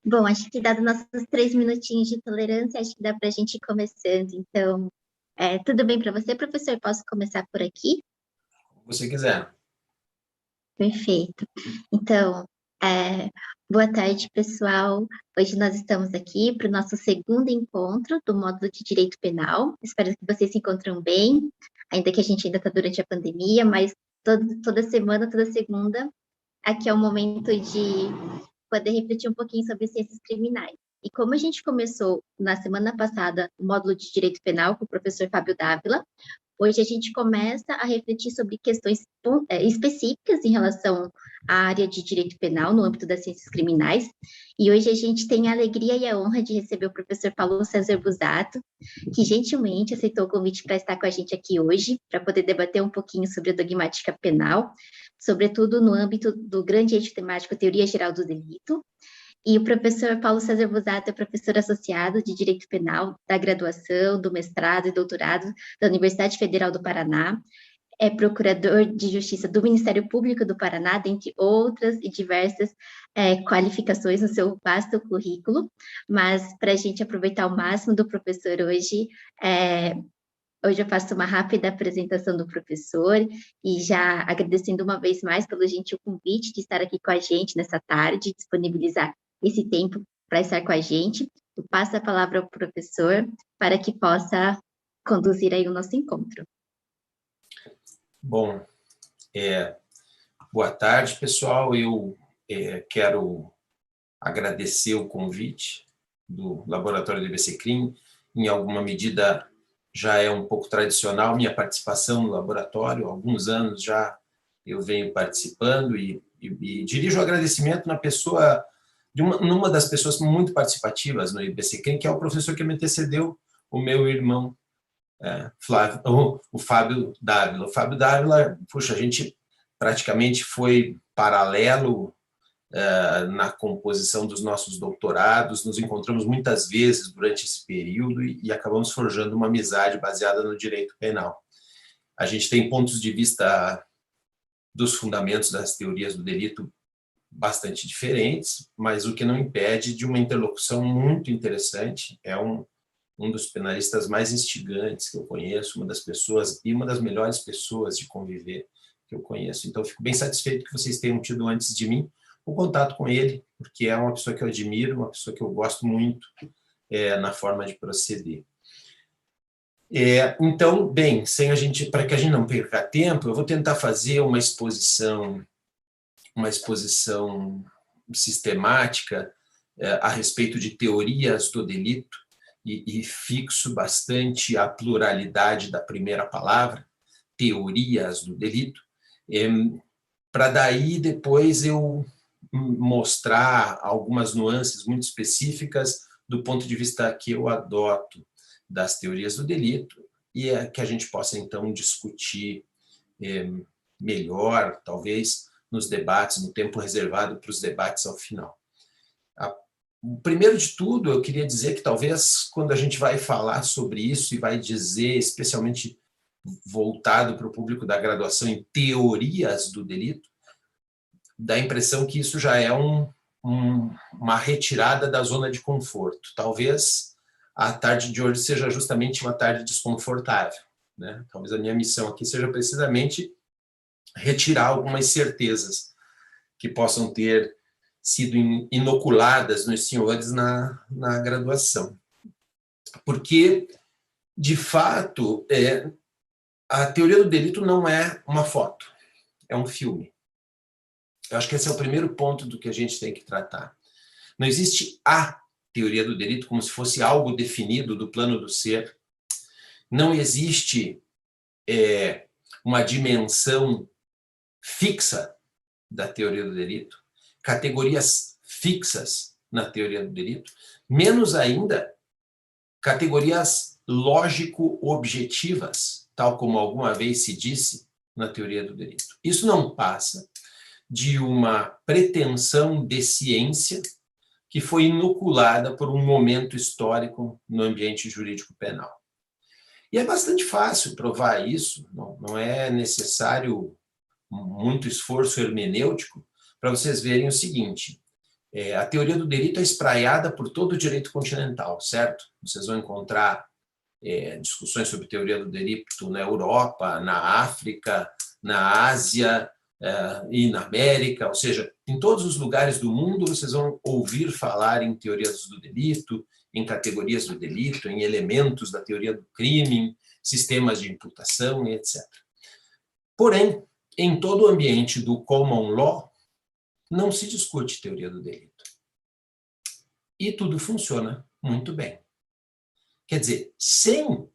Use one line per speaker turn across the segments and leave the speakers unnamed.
Bom, acho que dado nossos 3 minutinhos de tolerância, acho que dá para a gente ir começando. Então, tudo bem para você, professor? Posso começar por aqui?
Se você quiser.
Perfeito. Então, é, boa tarde, pessoal. Hoje nós estamos aqui para o nosso segundo encontro do módulo de Direito Penal. Espero que vocês se encontram bem, ainda que a gente ainda está durante a pandemia, mas toda semana, toda segunda, aqui é o momento de poder refletir um pouquinho sobre ciências criminais. E como a gente começou na semana passada o módulo de Direito Penal com o professor Fábio Dávila, hoje a gente começa a refletir sobre questões específicas em relação à área de direito penal no âmbito das ciências criminais. E hoje a gente tem a alegria e a honra de receber o professor Paulo César Busato, que gentilmente aceitou o convite para estar com a gente aqui hoje, para poder debater um pouquinho sobre a dogmática penal, sobretudo no âmbito do grande eixo temático Teoria Geral do Delito. E o professor Paulo César Busato é professor associado de Direito Penal da graduação, do mestrado e doutorado da Universidade Federal do Paraná, é procurador de Justiça do Ministério Público do Paraná, dentre outras e diversas qualificações no seu vasto currículo. Mas para a gente aproveitar o máximo do professor hoje, hoje eu faço uma rápida apresentação do professor e já agradecendo uma vez mais pelo gentil convite de estar aqui com a gente nessa tarde, disponibilizar esse tempo para estar com a gente. Eu passo a palavra ao professor para que possa conduzir aí o nosso encontro.
Bom, boa tarde, pessoal. Eu quero agradecer o convite do Laboratório do IBCCRIM. Em alguma medida, já é um pouco tradicional minha participação no laboratório. Há alguns anos já eu venho participando e dirijo o agradecimento na pessoa, numa das pessoas muito participativas no IBCCRIM, que é o professor que me antecedeu, o meu irmão, o Fábio Dávila. O Fábio Dávila, puxa, a gente praticamente foi paralelo na composição dos nossos doutorados, nos encontramos muitas vezes durante esse período e acabamos forjando uma amizade baseada no direito penal. A gente tem pontos de vista dos fundamentos das teorias do delito bastante diferentes, mas o que não impede de uma interlocução muito interessante. É um dos penalistas mais instigantes que eu conheço, uma das pessoas e uma das melhores pessoas de conviver que eu conheço. Então, eu fico bem satisfeito que vocês tenham tido antes de mim o contato com ele, porque é uma pessoa que eu admiro, uma pessoa que eu gosto muito na forma de proceder. Então, bem, para que a gente não perca tempo, eu vou tentar fazer uma exposição sistemática a respeito de teorias do delito, e fixo bastante a pluralidade da primeira palavra, teorias do delito, para daí depois eu mostrar algumas nuances muito específicas do ponto de vista que eu adoto das teorias do delito e que a gente possa então discutir melhor, talvez, nos debates, no tempo reservado para os debates ao final. Primeiro de tudo, eu queria dizer que talvez quando a gente vai falar sobre isso e vai dizer, especialmente voltado para o público da graduação em teorias do delito, dá a impressão que isso já é uma retirada da zona de conforto. Talvez a tarde de hoje seja justamente uma tarde desconfortável, né? Talvez a minha missão aqui seja precisamente retirar algumas certezas que possam ter sido inoculadas nos senhores na graduação. Porque, de fato, a teoria do delito não é uma foto, é um filme. Eu acho que esse é o primeiro ponto do que a gente tem que tratar. Não existe a teoria do delito como se fosse algo definido do plano do ser. Não existe uma dimensão fixa da teoria do delito, categorias fixas na teoria do delito, menos ainda categorias lógico-objetivas, tal como alguma vez se disse na teoria do delito. Isso não passa de uma pretensão de ciência que foi inoculada por um momento histórico no ambiente jurídico penal. E é bastante fácil provar isso, não é necessário muito esforço hermenêutico para vocês verem o seguinte: A teoria do delito é espraiada por todo o direito continental, certo? Vocês vão encontrar discussões sobre teoria do delito na Europa, na África, na Ásia e na América, ou seja, em todos os lugares do mundo vocês vão ouvir falar em teorias do delito, em categorias do delito, em elementos da teoria do crime, sistemas de imputação e etc. Porém, em todo o ambiente do common law, não se discute teoria do delito. E tudo funciona muito bem. Quer dizer, sem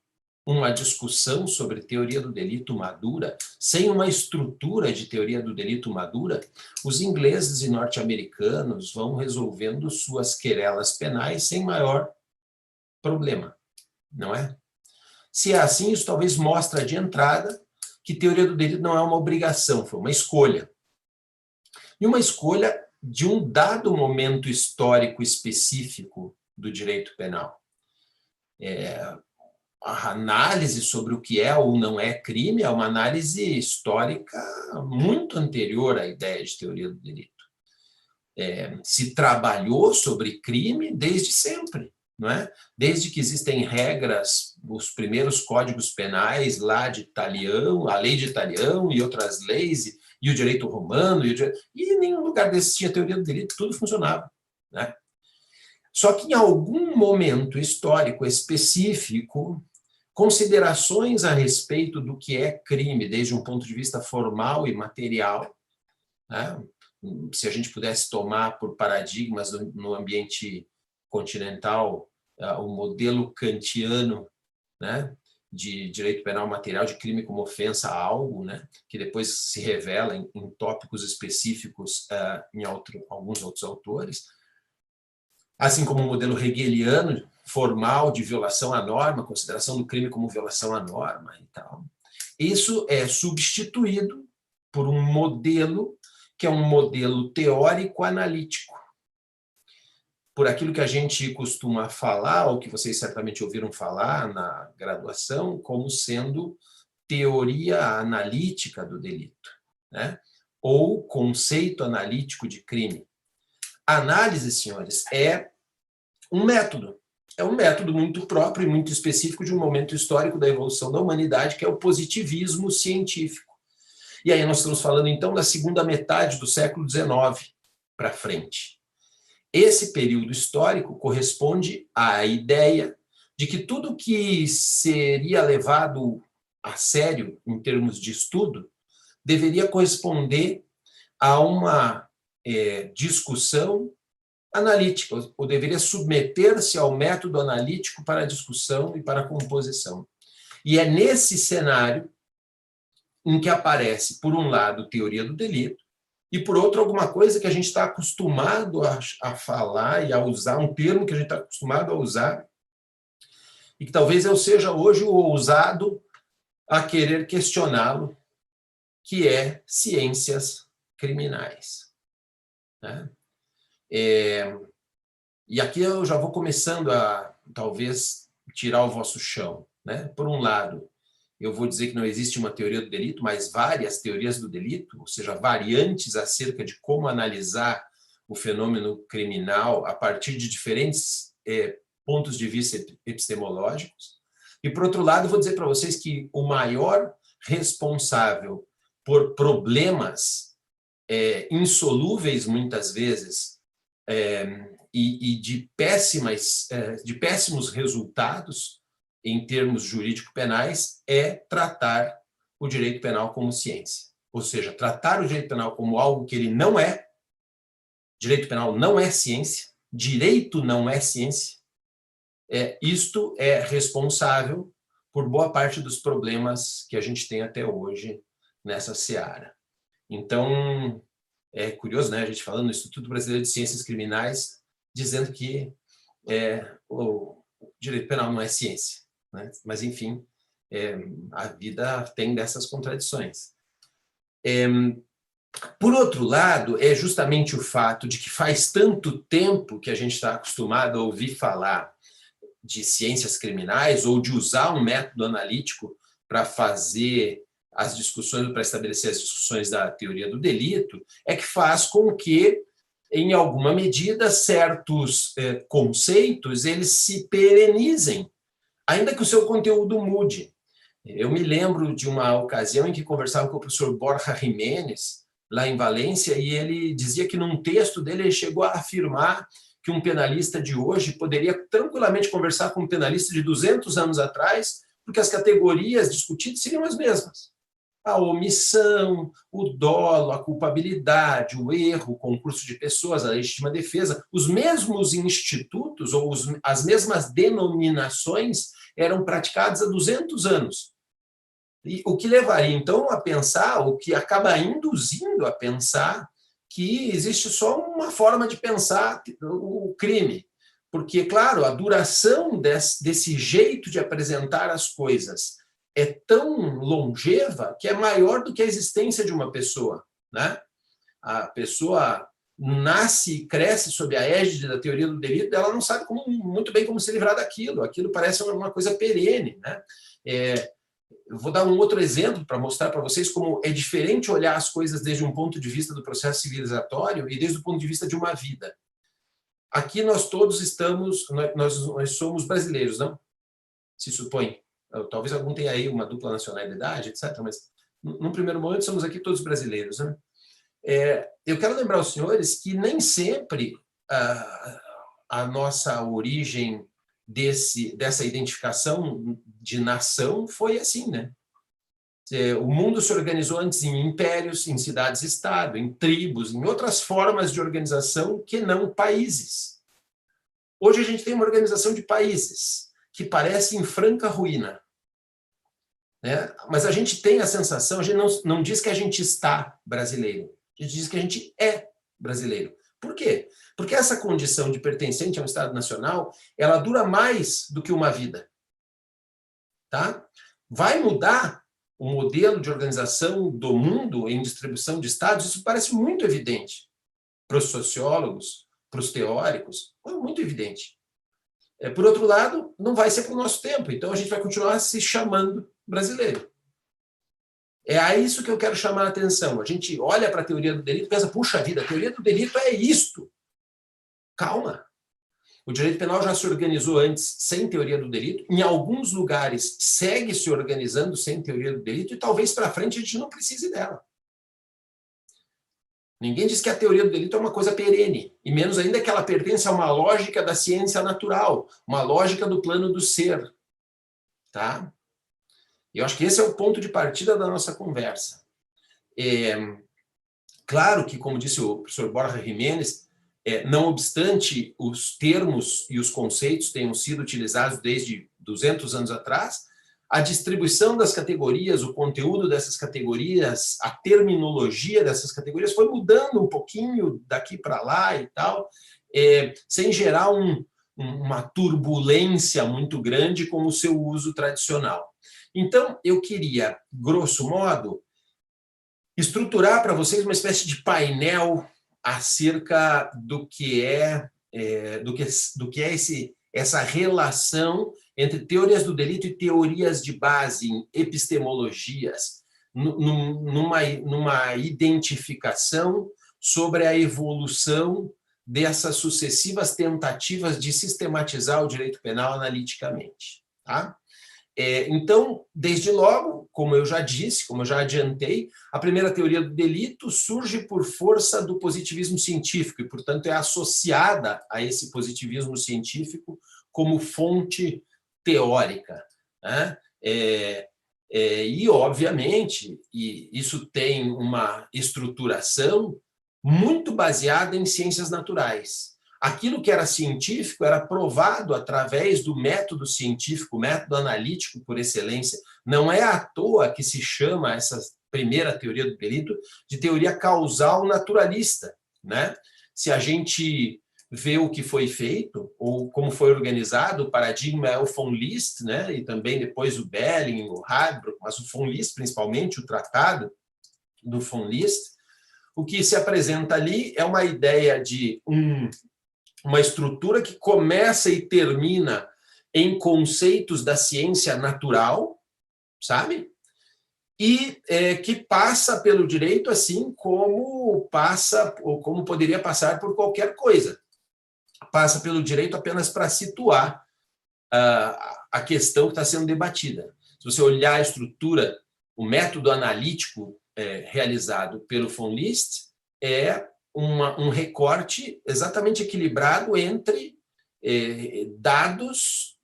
uma discussão sobre teoria do delito madura, sem uma estrutura de teoria do delito madura, os ingleses e norte-americanos vão resolvendo suas querelas penais sem maior problema, não é? Se é assim, isso talvez mostre de entrada que teoria do delito não é uma obrigação, foi uma escolha. E uma escolha de um dado momento histórico específico do direito penal. A análise sobre o que é ou não é crime é uma análise histórica muito anterior à ideia de teoria do delito. Se trabalhou sobre crime desde sempre, não é? Desde que existem regras, os primeiros códigos penais lá de Italião, a lei de Italião e outras leis, e o direito romano, e em nenhum lugar desse tinha teoria do delito, tudo funcionava, né? Só que em algum momento histórico específico, considerações a respeito do que é crime, desde um ponto de vista formal e material, né? Se a gente pudesse tomar por paradigmas no ambiente continental o modelo kantiano, né, de direito penal material, de crime como ofensa a algo, né, que depois se revela em tópicos específicos em alguns outros autores, assim como o modelo hegeliano formal de violação à norma, consideração do crime como violação à norma e tal. Isso é substituído por um modelo que é um modelo teórico-analítico, por aquilo que a gente costuma falar, ou que vocês certamente ouviram falar na graduação, como sendo teoria analítica do delito, né? Ou conceito analítico de crime. A análise, senhores, é um método. É um método muito próprio e muito específico de um momento histórico da evolução da humanidade, que é o positivismo científico. E aí nós estamos falando, então, da segunda metade do século XIX para frente. Esse período histórico corresponde à ideia de que tudo que seria levado a sério em termos de estudo deveria corresponder a uma discussão analítica, ou deveria submeter-se ao método analítico para a discussão e para a composição. E é nesse cenário em que aparece, por um lado, teoria do delito, e, por outro, alguma coisa que a gente está acostumado a falar e a usar, um termo que a gente está acostumado a usar, e que talvez eu seja hoje o ousado a querer questioná-lo, que é ciências criminais. Né? E aqui eu já vou começando a, talvez, tirar o vosso chão. Né? Por um lado, eu vou dizer que não existe uma teoria do delito, mas várias teorias do delito, ou seja, variantes acerca de como analisar o fenômeno criminal a partir de diferentes pontos de vista epistemológicos. E, por outro lado, eu vou dizer para vocês que o maior responsável por problemas insolúveis, muitas vezes, e de péssimos resultados em termos jurídico-penais, é tratar o direito penal como ciência. Ou seja, tratar o direito penal como algo que ele não é. Direito penal não é ciência. Direito não é ciência. Isto é responsável por boa parte dos problemas que a gente tem até hoje nessa seara. Então, é curioso, né, a gente falando no Instituto Brasileiro de Ciências Criminais, dizendo que o direito penal não é ciência. Né? Mas, enfim, a vida tem dessas contradições. Por outro lado, é justamente o fato de que faz tanto tempo que a gente está acostumado a ouvir falar de ciências criminais ou de usar um método analítico para fazer as discussões, para estabelecer as discussões da teoria do delito, é que faz com que em alguma medida, certos conceitos eles se perenizem, ainda que o seu conteúdo mude. Eu me lembro de uma ocasião em que conversava com o professor Borja Jiménez, lá em Valência, e ele dizia que num texto dele ele chegou a afirmar que um penalista de hoje poderia tranquilamente conversar com um penalista de 200 anos atrás, porque as categorias discutidas seriam as mesmas. A omissão, o dolo, a culpabilidade, o erro, o concurso de pessoas, a legítima defesa, os mesmos institutos ou as mesmas denominações eram praticadas há 200 anos. E o que levaria, então, a pensar, o que acaba induzindo a pensar que existe só uma forma de pensar o crime. Porque, claro, a duração desse jeito de apresentar as coisas é tão longeva que é maior do que a existência de uma pessoa, né? A pessoa nasce e cresce sob a égide da teoria do delito, ela não sabe muito bem como se livrar daquilo. Aquilo parece uma coisa perene, né? Eu vou dar um outro exemplo para mostrar para vocês como é diferente olhar as coisas desde um ponto de vista do processo civilizatório e desde o ponto de vista de uma vida. Aqui nós todos estamos, nós somos brasileiros, não? Se supõe. Talvez algum tenha aí uma dupla nacionalidade, etc. Mas, num primeiro momento, somos aqui todos brasileiros, né? Eu quero lembrar aos senhores que nem sempre a nossa origem dessa identificação de nação foi assim, né? O mundo se organizou antes em impérios, em cidades-estado, em tribos, em outras formas de organização que não países. Hoje a gente tem uma organização de países que parece em franca ruína, né? Mas a gente tem a sensação, a gente não diz que a gente está brasileiro, a gente diz que a gente é brasileiro. Por quê? Porque essa condição de pertencente a um Estado nacional, ela dura mais do que uma vida. Tá? Vai mudar o modelo de organização do mundo em distribuição de Estados? Isso parece muito evidente para os sociólogos, para os teóricos, é muito evidente. Por outro lado, não vai ser para o nosso tempo, então a gente vai continuar se chamando brasileiro. É a isso que eu quero chamar a atenção. A gente olha para a teoria do delito e pensa, puxa vida, a teoria do delito é isto. Calma. O direito penal já se organizou antes sem teoria do delito. Em alguns lugares segue se organizando sem teoria do delito e talvez para frente a gente não precise dela. Ninguém diz que a teoria do delito é uma coisa perene, e menos ainda que ela pertence a uma lógica da ciência natural, uma lógica do plano do ser. Tá? Eu acho que esse é o ponto de partida da nossa conversa. Claro que, como disse o professor Borja Jiménez, não obstante os termos e os conceitos tenham sido utilizados desde 200 anos atrás, a distribuição das categorias, o conteúdo dessas categorias, a terminologia dessas categorias foi mudando um pouquinho daqui para lá e tal, sem gerar uma turbulência muito grande com o seu uso tradicional. Então, eu queria, grosso modo, estruturar para vocês uma espécie de painel acerca do que é essa relação entre teorias do delito e teorias de base em epistemologias, numa identificação sobre a evolução dessas sucessivas tentativas de sistematizar o direito penal analiticamente. Tá? Então, desde logo, como eu já disse, como eu já adiantei, a primeira teoria do delito surge por força do positivismo científico e, portanto, é associada a esse positivismo científico como fonte teórica, né? E, obviamente, isso tem uma estruturação muito baseada em ciências naturais. Aquilo que era científico era provado através do método científico, método analítico por excelência. Não é à toa que se chama essa primeira teoria do delito de teoria causal naturalista, né? Se a gente vê o que foi feito, ou como foi organizado, o paradigma é o von List, né? E também depois o Belling, o Harbrook, mas o von List, principalmente, o tratado do von List. O que se apresenta ali é uma ideia de uma estrutura que começa e termina em conceitos da ciência natural, sabe? e que passa pelo direito assim como passa, ou como poderia passar por qualquer coisa. Passa pelo direito apenas para situar a questão que está sendo debatida. Se você olhar a estrutura, o método analítico realizado pelo von List é um recorte exatamente equilibrado entre dados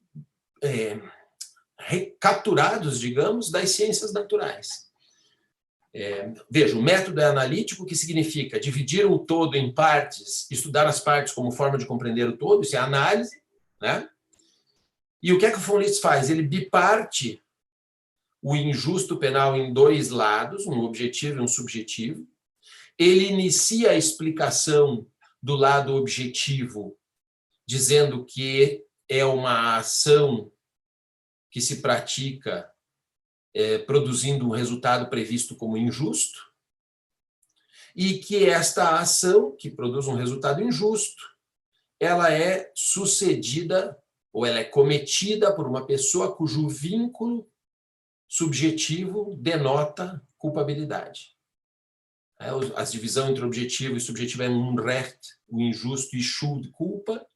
recapturados, digamos, das ciências naturais. Veja, o método é analítico, que significa dividir um todo em partes, estudar as partes como forma de compreender o todo, isso é análise, né? E o que é que o von List faz? Ele biparte o injusto penal em dois lados, um objetivo e um subjetivo. Ele inicia a explicação do lado objetivo, dizendo que é uma ação que se pratica produzindo um resultado previsto como injusto, e que esta ação, que produz um resultado injusto, ela é sucedida, ou ela é cometida por uma pessoa cujo vínculo subjetivo denota culpabilidade. A divisão entre objetivo e subjetivo é Unrecht, o injusto, e Schuld, culpa.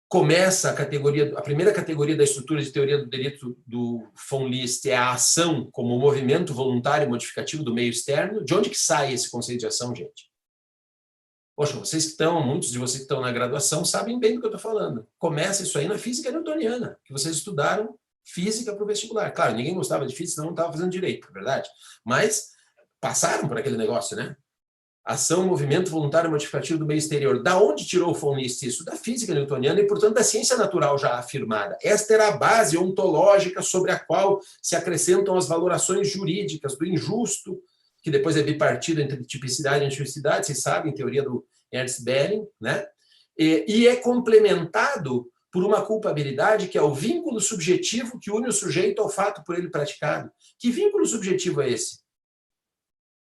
Começa a primeira categoria da estrutura de teoria do delito do von List é a ação como movimento voluntário modificativo do meio externo. De onde que sai esse conceito de ação, gente? Poxa, muitos de vocês que estão na graduação sabem bem do que eu estou falando. Começa isso aí na física newtoniana, que vocês estudaram física para o vestibular. Claro, ninguém gostava de física, senão não estava fazendo direito, é verdade. Mas passaram por aquele negócio, né? Ação, movimento voluntário modificativo do meio exterior. Da onde tirou o von List isso? Da física newtoniana e, portanto, da ciência natural já afirmada. Esta era a base ontológica sobre a qual se acrescentam as valorações jurídicas do injusto, que depois é bipartido entre tipicidade e antipicidade, vocês sabem, teoria do Ernst Belling, né? E é complementado por uma culpabilidade que é o vínculo subjetivo que une o sujeito ao fato por ele praticado. Que vínculo subjetivo é esse?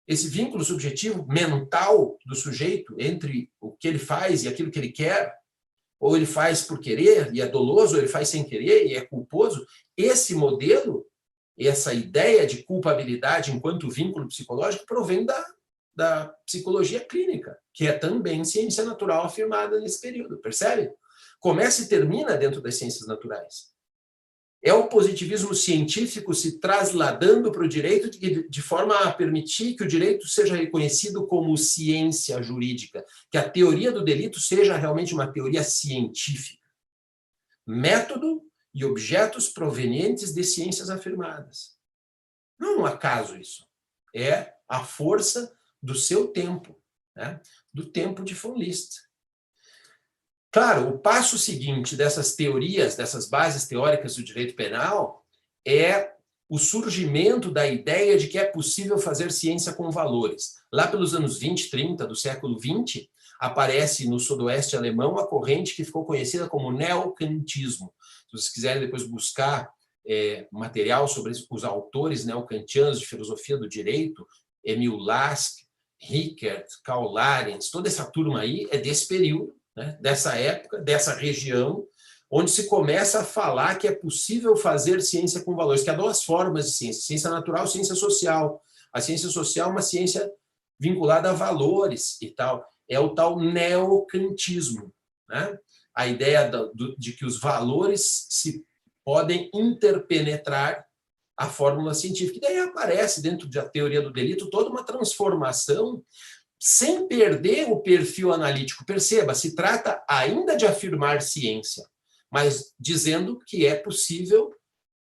Esse vínculo subjetivo mental do sujeito entre o que ele faz e aquilo que ele quer, ou ele faz por querer e é doloso, ou ele faz sem querer e é culposo, esse modelo, essa ideia de culpabilidade enquanto vínculo psicológico provém da psicologia clínica, que é também ciência natural afirmada nesse período, percebe? Começa e termina dentro das ciências naturais. É o positivismo científico se trasladando para o direito de forma a permitir que o direito seja reconhecido como ciência jurídica, que a teoria do delito seja realmente uma teoria científica. Método e objetos provenientes de ciências afirmadas. Não é um acaso isso. É a força do seu tempo, né? Do tempo de von List. Claro, o passo seguinte dessas teorias, dessas bases teóricas do direito penal, é o surgimento da ideia de que é possível fazer ciência com valores. Lá pelos anos 20, 30 do século 20, aparece no sudoeste alemão a corrente que ficou conhecida como neocantismo. Se vocês quiserem depois buscar material sobre os autores neocantianos de filosofia do direito, Emil Lask, Rickert, Karl Larens, toda essa turma aí é desse período, né, dessa época, dessa região, onde se começa a falar que é possível fazer ciência com valores, que há duas formas de ciência, ciência natural e ciência social. A ciência social é uma ciência vinculada a valores e tal. É o tal neocantismo, né? A ideia de que os valores se podem interpenetrar a fórmula científica. E daí aparece, dentro da teoria do delito, toda uma transformação sem perder o perfil analítico. Perceba, se trata ainda de afirmar ciência, mas dizendo que é possível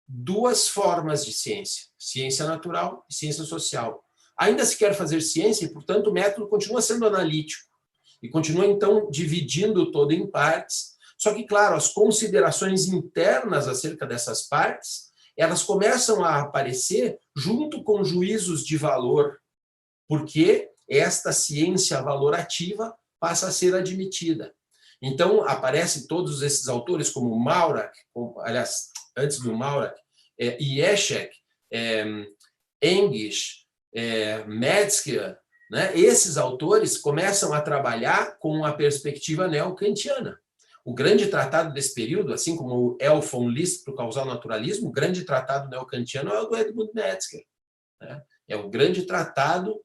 duas formas de ciência, ciência natural e ciência social. Ainda se quer fazer ciência e, portanto, o método continua sendo analítico e continua, então, dividindo todo em partes. Só que, claro, as considerações internas acerca dessas partes, elas começam a aparecer junto com juízos de valor, porque esta ciência valorativa passa a ser admitida. Então, aparecem todos esses autores, como Maurak, aliás, antes do Maurak, Jeschek, Engisch, Metzger, né? Esses autores começam a trabalhar com a perspectiva neocantiana. O grande tratado desse período, assim como o von List para o causal naturalismo, o grande tratado neocantiano é o do Edmund Metzger. né? É o grande tratado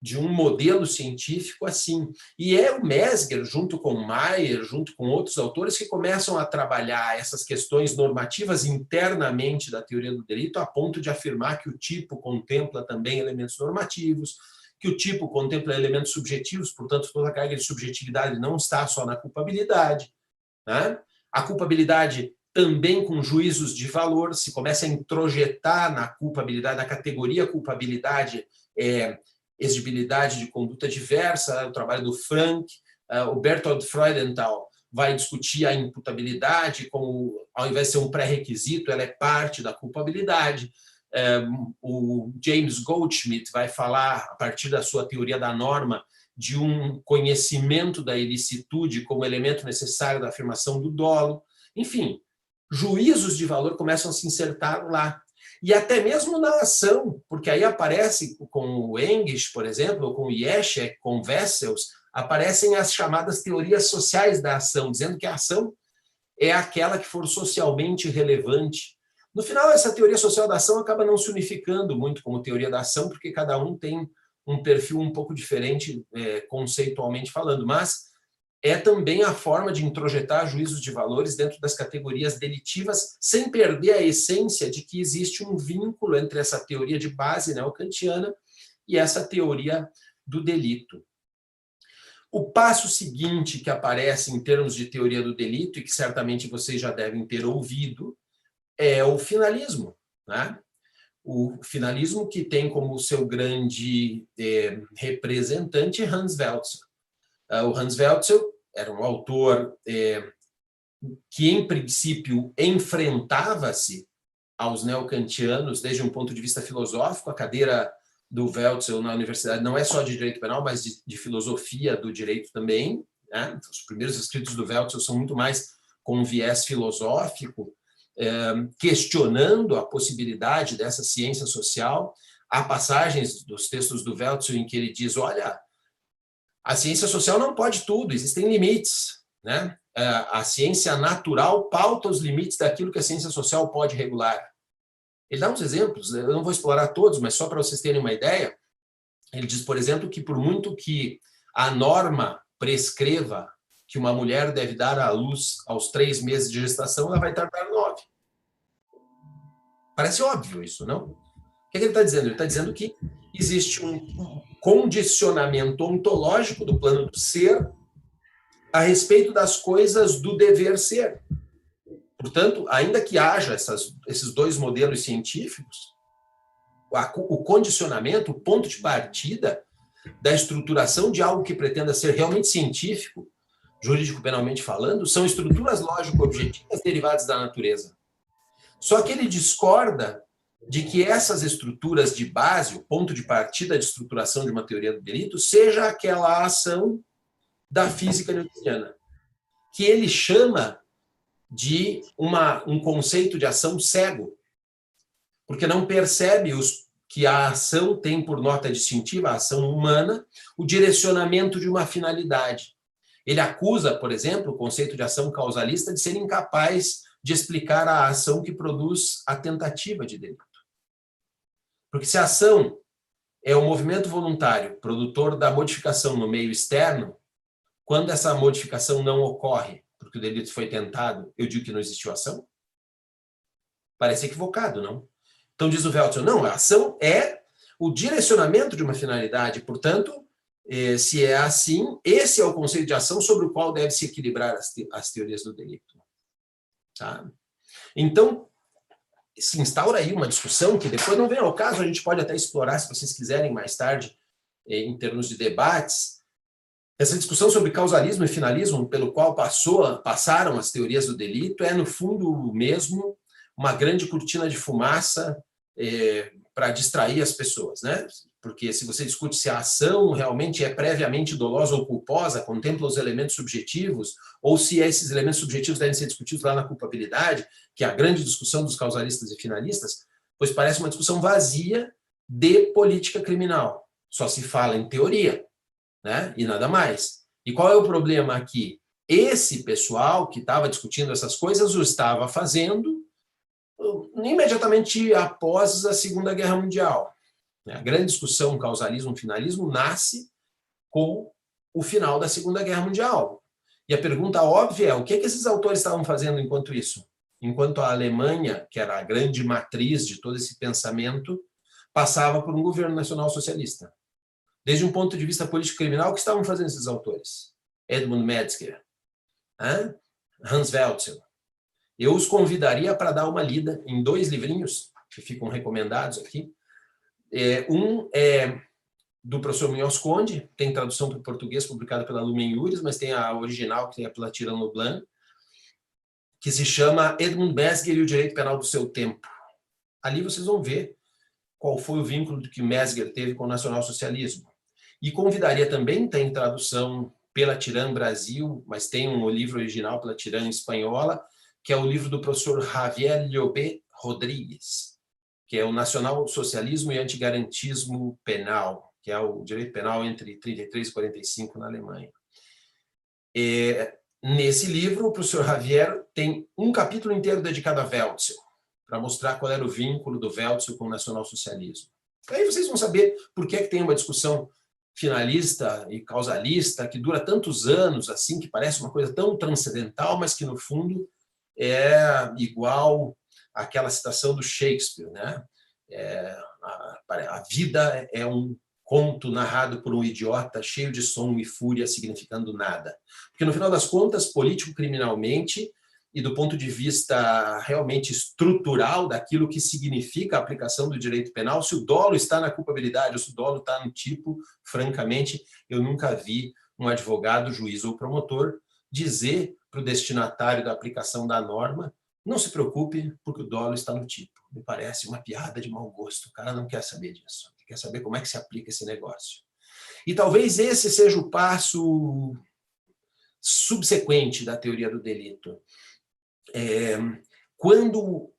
de um modelo científico assim. E é o Mesger, junto com o Mayer, junto com outros autores, que começam a trabalhar essas questões normativas internamente da teoria do delito, a ponto de afirmar que o tipo contempla também elementos normativos, que o tipo contempla elementos subjetivos, portanto, toda a carga de subjetividade não está só na culpabilidade, né? A culpabilidade também com juízos de valor, se começa a introjetar na culpabilidade, na categoria culpabilidade, exigibilidade de conduta diversa, o trabalho do Frank, o Bertold Freudenthal vai discutir a imputabilidade como, ao invés de ser um pré-requisito, ela é parte da culpabilidade. O James Goldschmidt vai falar, a partir da sua teoria da norma, de um conhecimento da ilicitude como elemento necessário da afirmação do dolo. Enfim, juízos de valor começam a se insertar lá. E até mesmo na ação, porque aí aparece com o English, por exemplo, ou com o Jeschek, com Wessels, aparecem as chamadas teorias sociais da ação, dizendo que a ação é aquela que for socialmente relevante. No final, essa teoria social da ação acaba não se unificando muito como teoria da ação, porque cada um tem um perfil um pouco diferente, conceitualmente falando, mas é também a forma de introjetar juízos de valores dentro das categorias delitivas, sem perder a essência de que existe um vínculo entre essa teoria de base neocantiana e essa teoria do delito. O passo seguinte que aparece em termos de teoria do delito, e que certamente vocês já devem ter ouvido, é o finalismo, né? O finalismo que tem como seu grande representante Hans Welzel. O Hans Welzel era um autor que, em princípio, enfrentava-se aos neocantianos desde um ponto de vista filosófico. A cadeira do Welzel na universidade não é só de direito penal, mas de filosofia do direito também, né? Os primeiros escritos do Welzel são muito mais com um viés filosófico, questionando a possibilidade dessa ciência social. Há passagens dos textos do Welzel em que ele diz, olha, a ciência social não pode tudo, existem limites, né? A ciência natural pauta os limites daquilo que a ciência social pode regular. Ele dá uns exemplos, eu não vou explorar todos, mas só para vocês terem uma ideia. Ele diz, por exemplo, que por muito que a norma prescreva que uma mulher deve dar à luz aos 3 meses de gestação, ela vai tardar 9. Parece óbvio isso, não? O que ele está dizendo? Ele está dizendo que existe um condicionamento ontológico do plano do ser a respeito das coisas do dever ser. Portanto, ainda que haja esses dois modelos científicos, o condicionamento, o ponto de partida da estruturação de algo que pretenda ser realmente científico, jurídico-penalmente falando, são estruturas lógico-objetivas derivadas da natureza. Só que ele discorda de que essas estruturas de base, o ponto de partida de estruturação de uma teoria do delito, seja aquela ação da física newtoniana, que ele chama de um conceito de ação cego, porque não percebe que a ação tem por nota distintiva, a ação humana, o direcionamento de uma finalidade. Ele acusa, por exemplo, o conceito de ação causalista de ser incapaz de explicar a ação que produz a tentativa de delito. Porque se a ação é um movimento voluntário, produtor da modificação no meio externo, quando essa modificação não ocorre, porque o delito foi tentado, eu digo que não existiu ação? Parece equivocado, não? Então diz o Welzel, não, a ação é o direcionamento de uma finalidade, portanto, se é assim, esse é o conceito de ação sobre o qual deve se equilibrar as teorias do delito. Tá? Então, se instaura aí uma discussão que depois não vem ao caso, a gente pode até explorar, se vocês quiserem, mais tarde, em termos de debates. Essa discussão sobre causalismo e finalismo, pelo qual passaram as teorias do delito, é, no fundo mesmo, uma grande cortina de fumaça para distrair as pessoas, né? Porque se você discute se a ação realmente é previamente dolosa ou culposa, contempla os elementos subjetivos, ou se esses elementos subjetivos devem ser discutidos lá na culpabilidade, que é a grande discussão dos causalistas e finalistas, pois parece uma discussão vazia de política criminal. Só se fala em teoria, né? E nada mais. E qual é o problema aqui? Esse pessoal que estava discutindo essas coisas o estava fazendo imediatamente após a Segunda Guerra Mundial, A grande discussão causalismo-finalismo nasce com o final da Segunda Guerra Mundial. E a pergunta óbvia é: o que esses autores estavam fazendo enquanto isso? Enquanto a Alemanha, que era a grande matriz de todo esse pensamento, passava por um governo nacional socialista. Desde um ponto de vista político-criminal, o que estavam fazendo esses autores? Edmund Metzger, Hans Welzel. Eu os convidaria para dar uma lida em 2 livrinhos, que ficam recomendados aqui. Um é do professor Munhoz Conde, tem tradução para o português publicada pela Lumen Iuris, mas tem a original, que é pela Tirano Leblanc, que se chama Edmund Mesmer e o Direito Penal do Seu Tempo. Ali vocês vão ver qual foi o vínculo que Mesmer teve com o nacionalsocialismo. E convidaria também, tem tradução pela Tirano Brasil, mas tem um livro original pela Tirano espanhola, que é o livro do professor Javier Llobet Rodrigues, que é o Nacional-Socialismo e Antigarantismo Penal, que é o direito penal entre 33 e 45 na Alemanha. Nesse livro, o professor Javier tem um capítulo inteiro dedicado a Welzel, para mostrar qual era o vínculo do Welzel com o nacionalsocialismo. Aí vocês vão saber por que tem uma discussão finalista e causalista que dura tantos anos, assim, que parece uma coisa tão transcendental, mas que, no fundo, é igual àquela citação do Shakespeare, né? A vida é um conto narrado por um idiota, cheio de som e fúria, significando nada. Porque, no final das contas, político-criminalmente, e do ponto de vista realmente estrutural daquilo que significa a aplicação do direito penal, se o dolo está na culpabilidade ou se o dolo está no tipo, francamente, eu nunca vi um advogado, juiz ou promotor dizer para o destinatário da aplicação da norma: não se preocupe, porque o dolo está no tipo. Me parece uma piada de mau gosto. O cara não quer saber disso. Ele quer saber como é que se aplica esse negócio. E talvez esse seja o passo subsequente da teoria do delito. Quando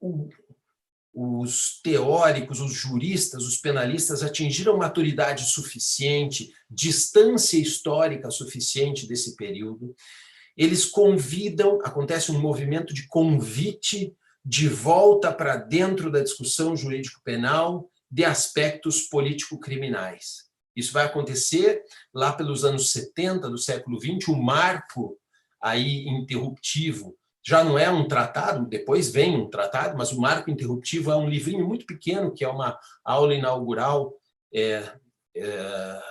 os teóricos, os juristas, os penalistas atingiram maturidade suficiente, distância histórica suficiente desse período, eles convidam, acontece um movimento de convite de volta para dentro da discussão jurídico-penal de aspectos político-criminais. Isso vai acontecer lá pelos anos 70 do século XX, o marco aí interruptivo já não é um tratado, depois vem um tratado, mas o marco interruptivo é um livrinho muito pequeno, que é uma aula inaugural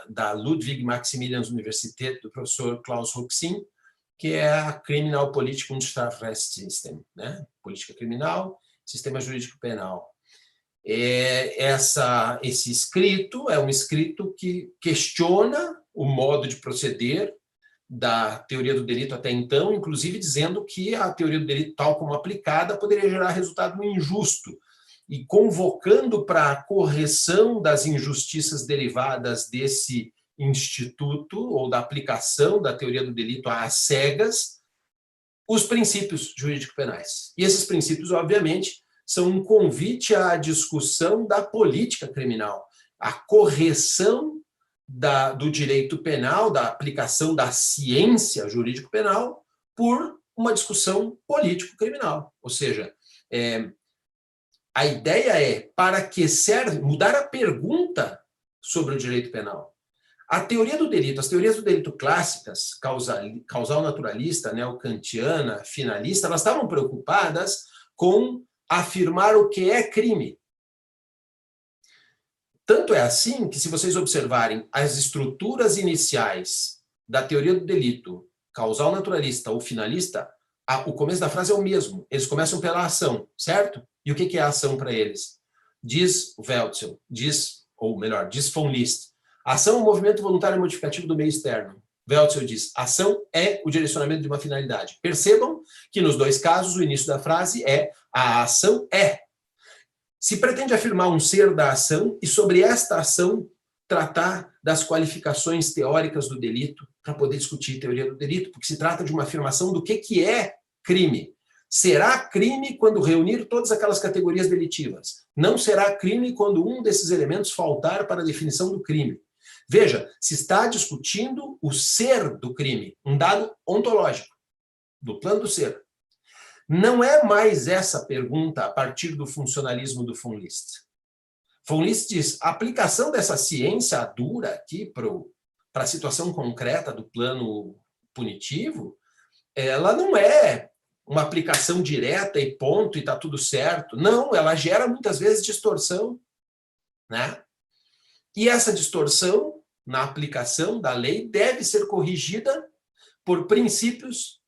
da Ludwig Maximilians Universität, do professor Klaus Hoxin, que é a Criminal Politik und Strafrechtssystem, né? Política criminal, sistema jurídico penal. Esse escrito é um escrito que questiona o modo de proceder da teoria do delito até então, inclusive dizendo que a teoria do delito, tal como aplicada, poderia gerar resultado injusto, e convocando para a correção das injustiças derivadas desse instituto ou da aplicação da teoria do delito às cegas, os princípios jurídico-penais. E esses princípios, obviamente, são um convite à discussão da política criminal, a correção do direito penal, da aplicação da ciência jurídico-penal por uma discussão político-criminal. Ou seja, a ideia é para que serve mudar a pergunta sobre o direito penal. A teoria do delito, as teorias do delito clássicas, causal naturalista, neo-kantiana, finalista, elas estavam preocupadas com afirmar o que é crime. Tanto é assim que, se vocês observarem as estruturas iniciais da teoria do delito, causal naturalista ou finalista, o começo da frase é o mesmo. Eles começam pela ação, certo? E o que é a ação para eles? Diz Welzel, diz von List, a ação é um movimento voluntário modificativo do meio externo. Welzel diz, ação é o direcionamento de uma finalidade. Percebam que, nos dois casos, o início da frase é a ação é. Se pretende afirmar um ser da ação e, sobre esta ação, tratar das qualificações teóricas do delito para poder discutir teoria do delito, porque se trata de uma afirmação do que é crime. Será crime quando reunir todas aquelas categorias delitivas. Não será crime quando um desses elementos faltar para a definição do crime. Veja, se está discutindo o ser do crime, um dado ontológico, do plano do ser. Não é mais essa pergunta a partir do funcionalismo do von List. Von List diz, a aplicação dessa ciência dura aqui para a situação concreta do plano punitivo, ela não é uma aplicação direta e ponto, e está tudo certo. Não, ela gera muitas vezes distorção, né? E essa distorção na aplicação da lei deve ser corrigida por princípios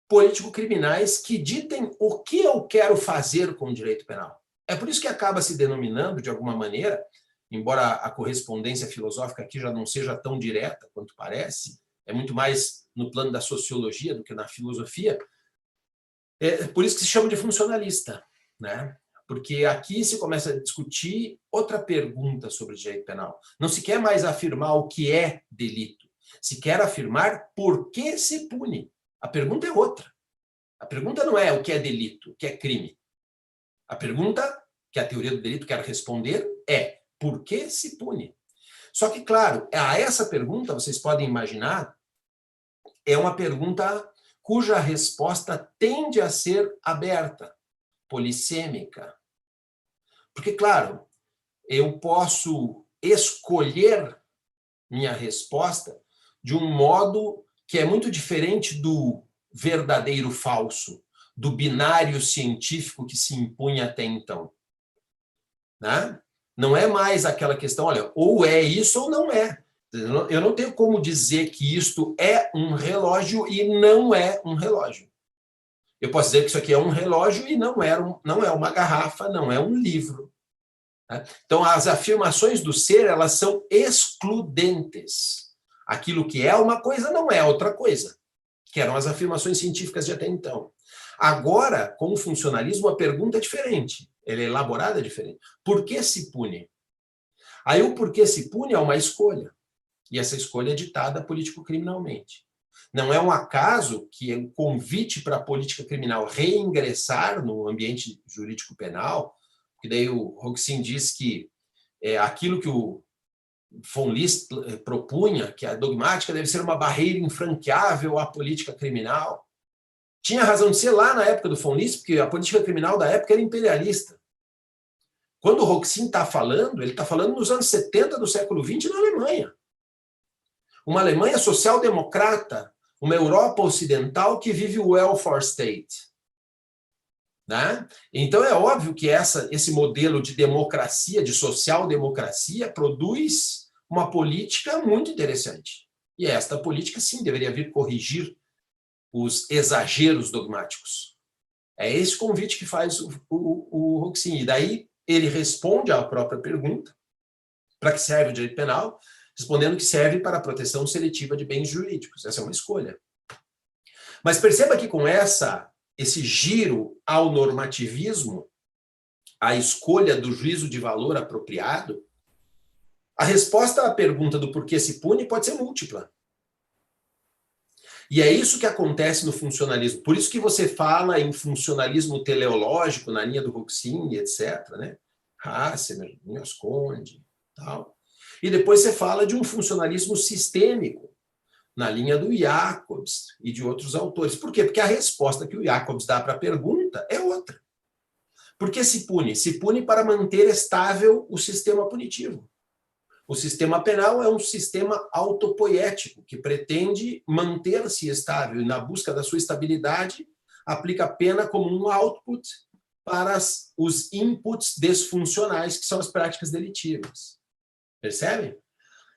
político-criminais que ditem o que eu quero fazer com o direito penal. É por isso que acaba se denominando, de alguma maneira, embora a correspondência filosófica aqui já não seja tão direta quanto parece, é muito mais no plano da sociologia do que na filosofia, é por isso que se chama de funcionalista, né? Porque aqui se começa a discutir outra pergunta sobre o direito penal. Não se quer mais afirmar o que é delito, se quer afirmar por que se pune. A pergunta é outra. A pergunta não é o que é delito, o que é crime. A pergunta que a teoria do delito quer responder é por que se pune? Só que, claro, a essa pergunta, vocês podem imaginar, é uma pergunta cuja resposta tende a ser aberta, polissêmica. Porque, claro, eu posso escolher minha resposta de um modo que é muito diferente do verdadeiro falso, do binário científico que se impunha até então. Né? Não é mais aquela questão, olha, ou é isso ou não é. Eu não tenho como dizer que isto é um relógio e não é um relógio. Eu posso dizer que isso aqui é um relógio e não é uma garrafa, não é um livro. Né? Então, as afirmações do ser, elas são excludentes. Aquilo que é uma coisa não é outra coisa, que eram as afirmações científicas de até então. Agora, com o funcionalismo, a pergunta é diferente. Ela é elaborada diferente. Por que se pune? Aí o porquê se pune é uma escolha. E essa escolha é ditada político-criminalmente. Não é um acaso que o convite para a política criminal reingressar no ambiente jurídico penal, que daí o Roxin diz que aquilo que o von List propunha, que a dogmática deve ser uma barreira infranqueável à política criminal. Tinha razão de ser lá na época do von List, porque a política criminal da época era imperialista. Quando o Roxin está falando, ele está falando nos anos 70 do século XX na Alemanha. Uma Alemanha social-democrata, uma Europa ocidental que vive o welfare state. Né? Então é óbvio que esse modelo de democracia, de social-democracia, produz uma política muito interessante. E esta política, sim, deveria vir corrigir os exageros dogmáticos. É esse convite que faz o Roxin. E daí ele responde à própria pergunta, para que serve o direito penal, respondendo que serve para a proteção seletiva de bens jurídicos. Essa é uma escolha. Mas perceba que com esse giro ao normativismo, a escolha do juízo de valor apropriado, a resposta à pergunta do porquê se pune pode ser múltipla. E é isso que acontece no funcionalismo. Por isso que você fala em funcionalismo teleológico, na linha do Roxin, etc., né? Hassemer, Munhoz Conde, tal. E depois você fala de um funcionalismo sistêmico, na linha do Jacobs e de outros autores. Por quê? Porque a resposta que o Jacobs dá para a pergunta é outra. Por que se pune? Se pune para manter estável o sistema punitivo. O sistema penal é um sistema autopoético, que pretende manter-se estável e, na busca da sua estabilidade, aplica a pena como um output para os inputs desfuncionais, que são as práticas delitivas. Percebem?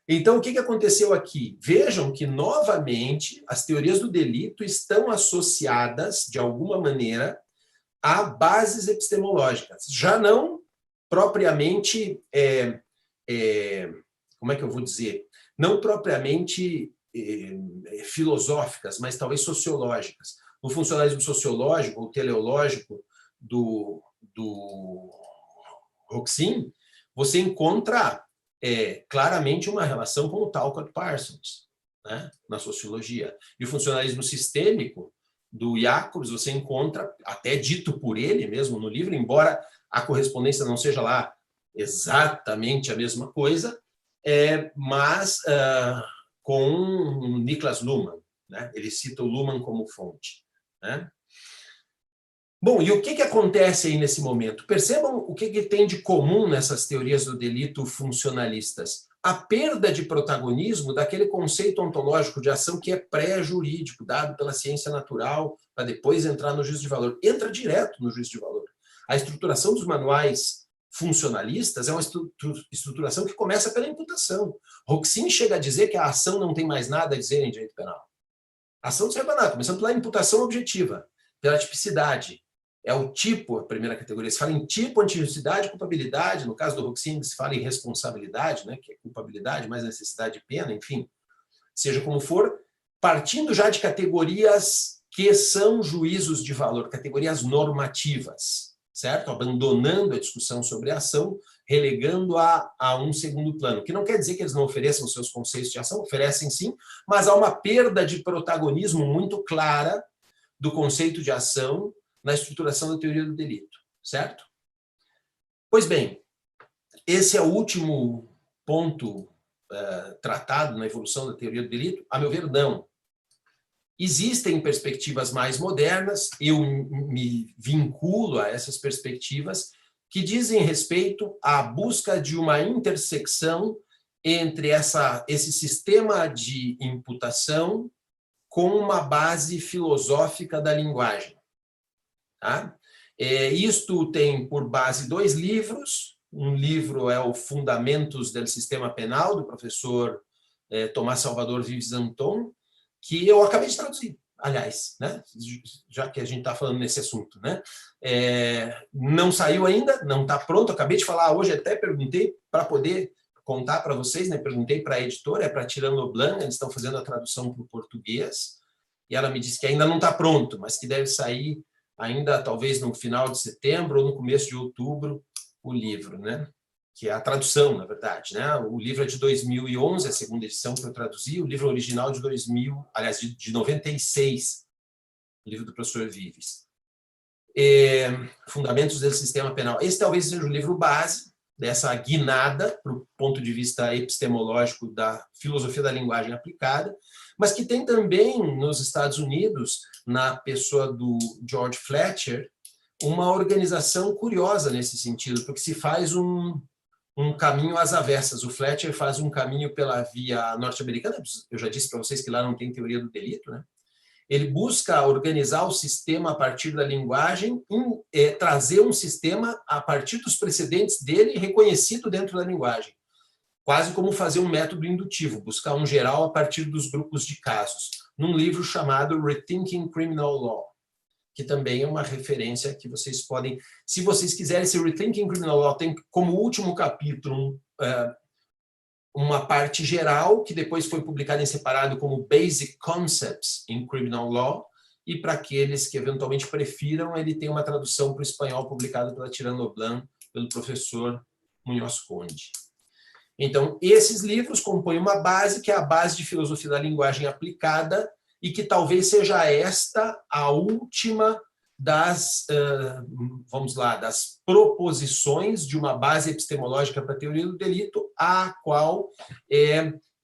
Então, o que aconteceu aqui? Vejam que, novamente, as teorias do delito estão associadas, de alguma maneira, a bases epistemológicas. Já não propriamente, como é que eu vou dizer? Não propriamente filosóficas, mas talvez sociológicas. No funcionalismo sociológico ou teleológico do Roxin, você encontra claramente uma relação com o Talcott Parsons, né, na sociologia. E o funcionalismo sistêmico do Jacobs, você encontra, até dito por ele mesmo no livro, embora a correspondência não seja lá exatamente a mesma coisa, mas com Niklas Luhmann. Né? Ele cita o Luhmann como fonte. Né? Bom, e o que acontece aí nesse momento? Percebam o que tem de comum nessas teorias do delito funcionalistas. A perda de protagonismo daquele conceito ontológico de ação que é pré-jurídico, dado pela ciência natural, para depois entrar no juízo de valor. Entra direto no juízo de valor. A estruturação dos manuais funcionalistas é uma estruturação que começa pela imputação. Roxin chega a dizer que a ação não tem mais nada a dizer em direito penal. A ação não serve para nada, começando pela imputação objetiva, pela tipicidade. É o tipo, a primeira categoria. Se fala em tipo, antijuridicidade e culpabilidade. No caso do Roxin, se fala em responsabilidade, né, que é culpabilidade, mais necessidade de pena, enfim. Seja como for, partindo já de categorias que são juízos de valor, categorias normativas, certo? Abandonando a discussão sobre a ação, relegando-a a um segundo plano. Que não quer dizer que eles não ofereçam seus conceitos de ação, oferecem sim, mas há uma perda de protagonismo muito clara do conceito de ação na estruturação da teoria do delito, certo? Pois bem, esse é o último ponto tratado na evolução da teoria do delito? A meu ver, não. Existem perspectivas mais modernas, eu me vinculo a essas perspectivas, que dizem respeito à busca de uma intersecção entre esse sistema de imputação com uma base filosófica da linguagem. Tá? Isto tem por base 2 livros. Um livro é o Fundamentos do Sistema Penal, do professor Tomás Salvador Vives Anton, que eu acabei de traduzir, aliás, né? Já que a gente está falando nesse assunto. Né? Não saiu ainda, não está pronto, acabei de falar hoje, até perguntei para poder contar para vocês, né? Perguntei para a editora, é para Tirano Leblanc, eles estão fazendo a tradução para o português, e ela me disse que ainda não está pronto, mas que deve sair ainda talvez no final de setembro ou no começo de outubro, o livro, né? Que é a tradução, na verdade. Né? O livro é de 2011, a segunda edição que eu traduzi, o livro original de 2000, aliás, de 96, o livro do professor Vives. Fundamentos do Sistema Penal. Esse talvez seja o livro base dessa guinada para o ponto de vista epistemológico da filosofia da linguagem aplicada, mas que tem também nos Estados Unidos, na pessoa do George Fletcher, uma organização curiosa nesse sentido, porque se faz um caminho às avessas. O Fletcher faz um caminho pela via norte-americana, eu já disse para vocês que lá não tem teoria do delito, né? Ele busca organizar o sistema a partir da linguagem, trazer um sistema a partir dos precedentes dele reconhecido dentro da linguagem. Quase como fazer um método indutivo, buscar um geral a partir dos grupos de casos, num livro chamado Rethinking Criminal Law, que também é uma referência que vocês podem... Se vocês quiserem, esse Rethinking Criminal Law tem como último capítulo uma parte geral, que depois foi publicada em separado como Basic Concepts in Criminal Law, e para aqueles que eventualmente prefiram, ele tem uma tradução para o espanhol publicada pela Tirano Leblanc, pelo professor Munhoz Conde. Então, esses livros compõem uma base, que é a base de filosofia da linguagem aplicada, e que talvez seja esta a última das, vamos lá, das proposições de uma base epistemológica para a teoria do delito, à qual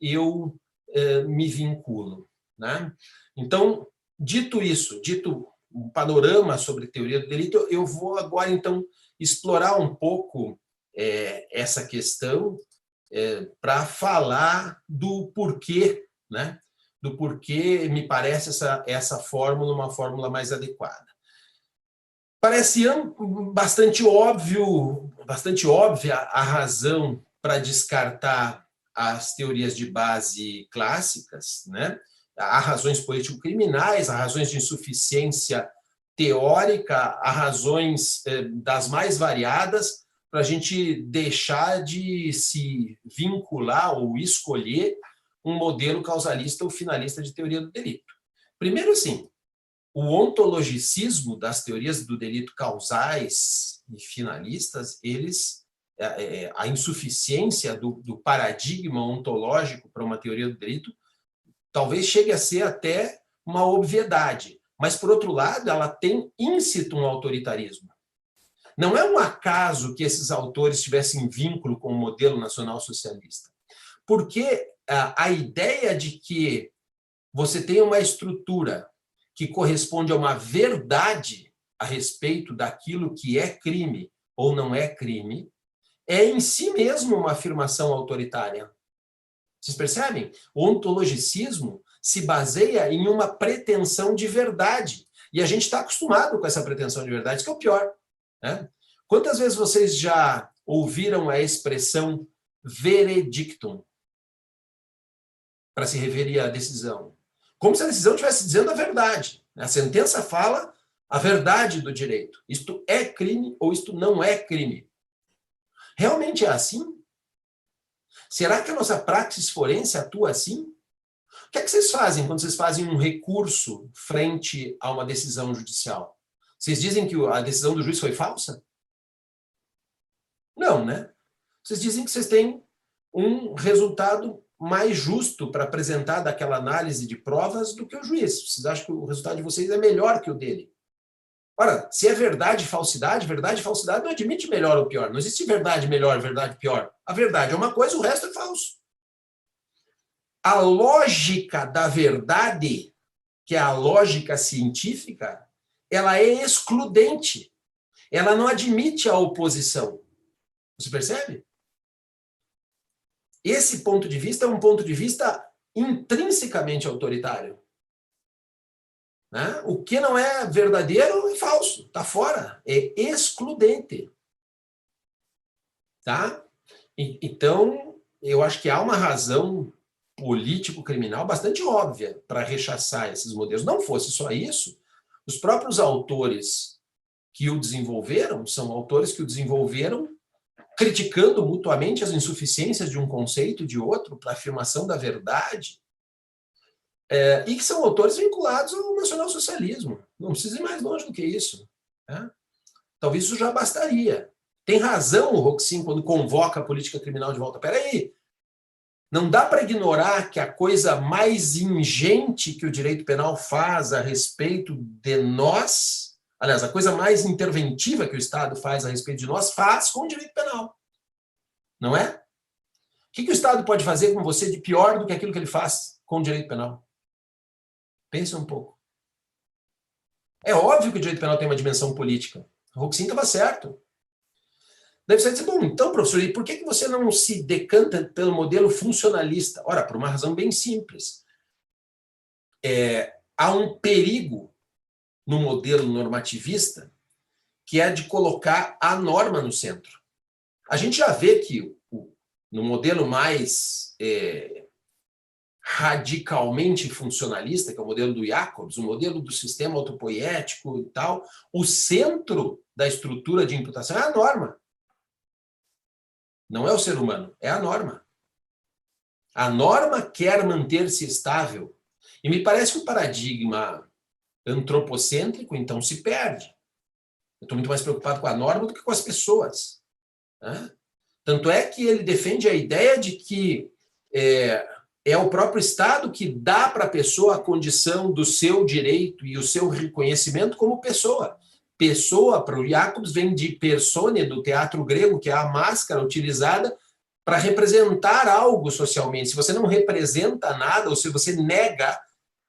eu me vinculo. Né? Então, dito isso, dito um panorama sobre a teoria do delito, eu vou agora, então, explorar um pouco essa questão para falar do porquê, né? Do porquê me parece essa fórmula uma fórmula mais adequada. Parece bastante óbvia a razão para descartar as teorias de base clássicas, né? Há razões político-criminais, há razões de insuficiência teórica, há razões das mais variadas para a gente deixar de se vincular ou escolher um modelo causalista ou finalista de teoria do delito. Primeiro, sim, o ontologicismo das teorias do delito causais e finalistas, a insuficiência do paradigma ontológico para uma teoria do delito, talvez chegue a ser até uma obviedade, mas, por outro lado, ela tem íncito um autoritarismo. Não é um acaso que esses autores tivessem vínculo com o modelo nacional socialista, porque a ideia de que você tem uma estrutura que corresponde a uma verdade a respeito daquilo que é crime ou não é crime, é em si mesmo uma afirmação autoritária. Vocês percebem? O ontologicismo se baseia em uma pretensão de verdade. E a gente está acostumado com essa pretensão de verdade, isso que é o pior, né? Quantas vezes vocês já ouviram a expressão veredictum para se referir à decisão? Como se a decisão estivesse dizendo a verdade. A sentença fala a verdade do direito. Isto é crime ou isto não é crime. Realmente é assim? Será que a nossa praxis forense atua assim? O que é que vocês fazem quando vocês fazem um recurso frente a uma decisão judicial? Vocês dizem que a decisão do juiz foi falsa? Não, né? Vocês dizem que vocês têm um resultado mais justo para apresentar daquela análise de provas do que o juiz. Vocês acham que o resultado de vocês é melhor que o dele. Ora, se é verdade e falsidade não admite melhor ou pior. Não existe verdade melhor, verdade pior. A verdade é uma coisa, o resto é falso. A lógica da verdade, que é a lógica científica, ela é excludente. Ela não admite a oposição. Você percebe? Esse ponto de vista é um ponto de vista intrinsecamente autoritário. Né? O que não é verdadeiro é falso, está fora, é excludente. Tá? Então, eu acho que há uma razão político-criminal bastante óbvia para rechaçar esses modelos. Não fosse só isso, os próprios autores que o desenvolveram são autores que o desenvolveram criticando mutuamente as insuficiências de um conceito e de outro para a afirmação da verdade, e que são autores vinculados ao nacionalsocialismo. Não precisa ir mais longe do que isso. Né? Talvez isso já bastaria. Tem razão o Roxin quando convoca a política criminal de volta. Espera aí, não dá para ignorar que a coisa mais ingente que o direito penal faz a respeito de nós, aliás, a coisa mais interventiva que o Estado faz a respeito de nós, faz com o direito penal. Não é? O que o Estado pode fazer com você de pior do que aquilo que ele faz com o direito penal? Pense um pouco. É óbvio que o direito penal tem uma dimensão política. O Roxin estava certo. Deve ser dizer, bom, então, professor, e por que você não se decanta pelo modelo funcionalista? Ora, por uma razão bem simples. Há um perigo no modelo normativista que é de colocar a norma no centro. A gente já vê que no modelo mais radicalmente funcionalista, que é o modelo do Jacobs, o modelo do sistema autopoético e tal, o centro da estrutura de imputação é a norma. Não é o ser humano, é a norma. A norma quer manter-se estável. E me parece que o paradigma antropocêntrico, então, se perde. Eu estou muito mais preocupado com a norma do que com as pessoas. Né? Tanto é que ele defende a ideia de que é o próprio Estado que dá para a pessoa a condição do seu direito e o seu reconhecimento como pessoa. Pessoa, para o Jacobs, vem de persone, do teatro grego, que é a máscara utilizada para representar algo socialmente. Se você não representa nada, ou se você nega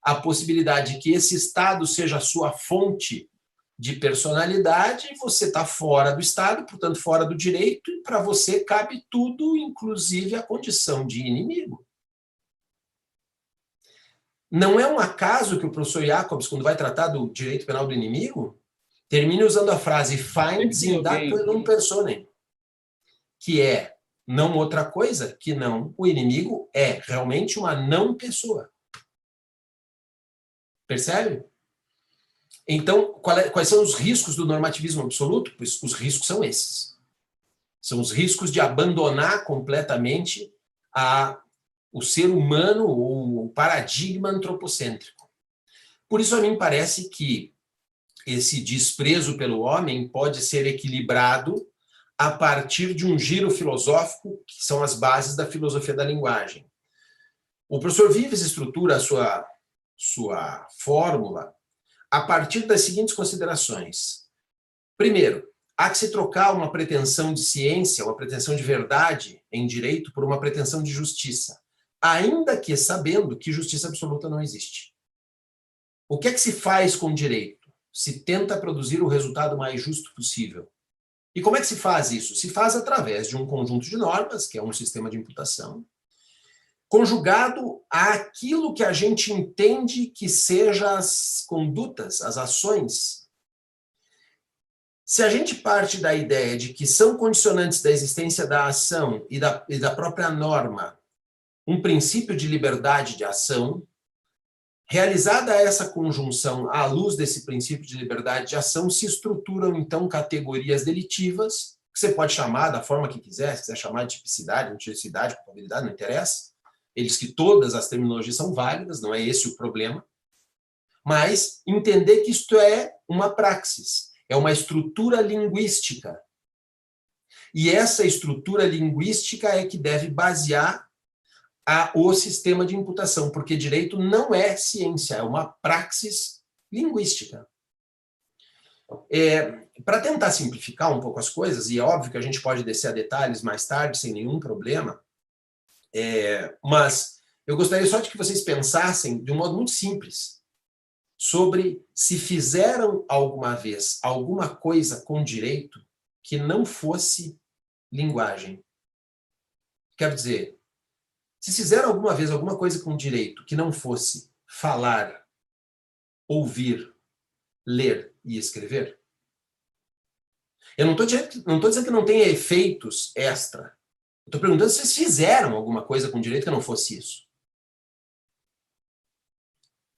a possibilidade de que esse Estado seja a sua fonte de personalidade, você está fora do Estado, portanto, fora do direito, e para você cabe tudo, inclusive a condição de inimigo. Não é um acaso que o professor Jacobs, quando vai tratar do direito penal do inimigo, termine usando a frase finds in datu non personae, que é não outra coisa que não o inimigo é realmente uma não pessoa. Percebe? Então, quais são os riscos do normativismo absoluto? Pois os riscos são esses. São os riscos de abandonar completamente o ser humano, ou o paradigma antropocêntrico. Por isso, a mim parece que esse desprezo pelo homem pode ser equilibrado a partir de um giro filosófico, que são as bases da filosofia da linguagem. O professor Vives estrutura a sua fórmula a partir das seguintes considerações. Primeiro, há que se trocar uma pretensão de ciência, uma pretensão de verdade em direito por uma pretensão de justiça, ainda que sabendo que justiça absoluta não existe. O que é que se faz com o direito? se tenta produzir o resultado mais justo possível. E como é que se faz isso? Se faz através de um conjunto de normas, que é um sistema de imputação, conjugado àquilo que a gente entende que sejam as condutas, as ações. Se a gente parte da ideia de que são condicionantes da existência da ação e da própria norma um princípio de liberdade de ação, realizada essa conjunção à luz desse princípio de liberdade de ação, se estruturam, então, categorias delitivas, que você pode chamar da forma que quiser, se quiser chamar de tipicidade, noticidade, culpabilidade, não interessa. Ele diz que todas as terminologias são válidas, não é esse o problema. Mas entender que isto é uma praxis, é uma estrutura linguística. E essa estrutura linguística é que deve basear o sistema de imputação, porque direito não é ciência, é uma praxis linguística. Para tentar simplificar um pouco as coisas, e é óbvio que a gente pode descer a detalhes mais tarde, sem nenhum problema, mas eu gostaria só de que vocês pensassem de um modo muito simples sobre se fizeram alguma vez alguma coisa com direito que não fosse linguagem. Quero dizer, se fizeram alguma vez alguma coisa com direito que não fosse falar, ouvir, ler e escrever, eu não estou dizendo que não tenha efeitos extra. Estou perguntando se vocês fizeram alguma coisa com direito que não fosse isso.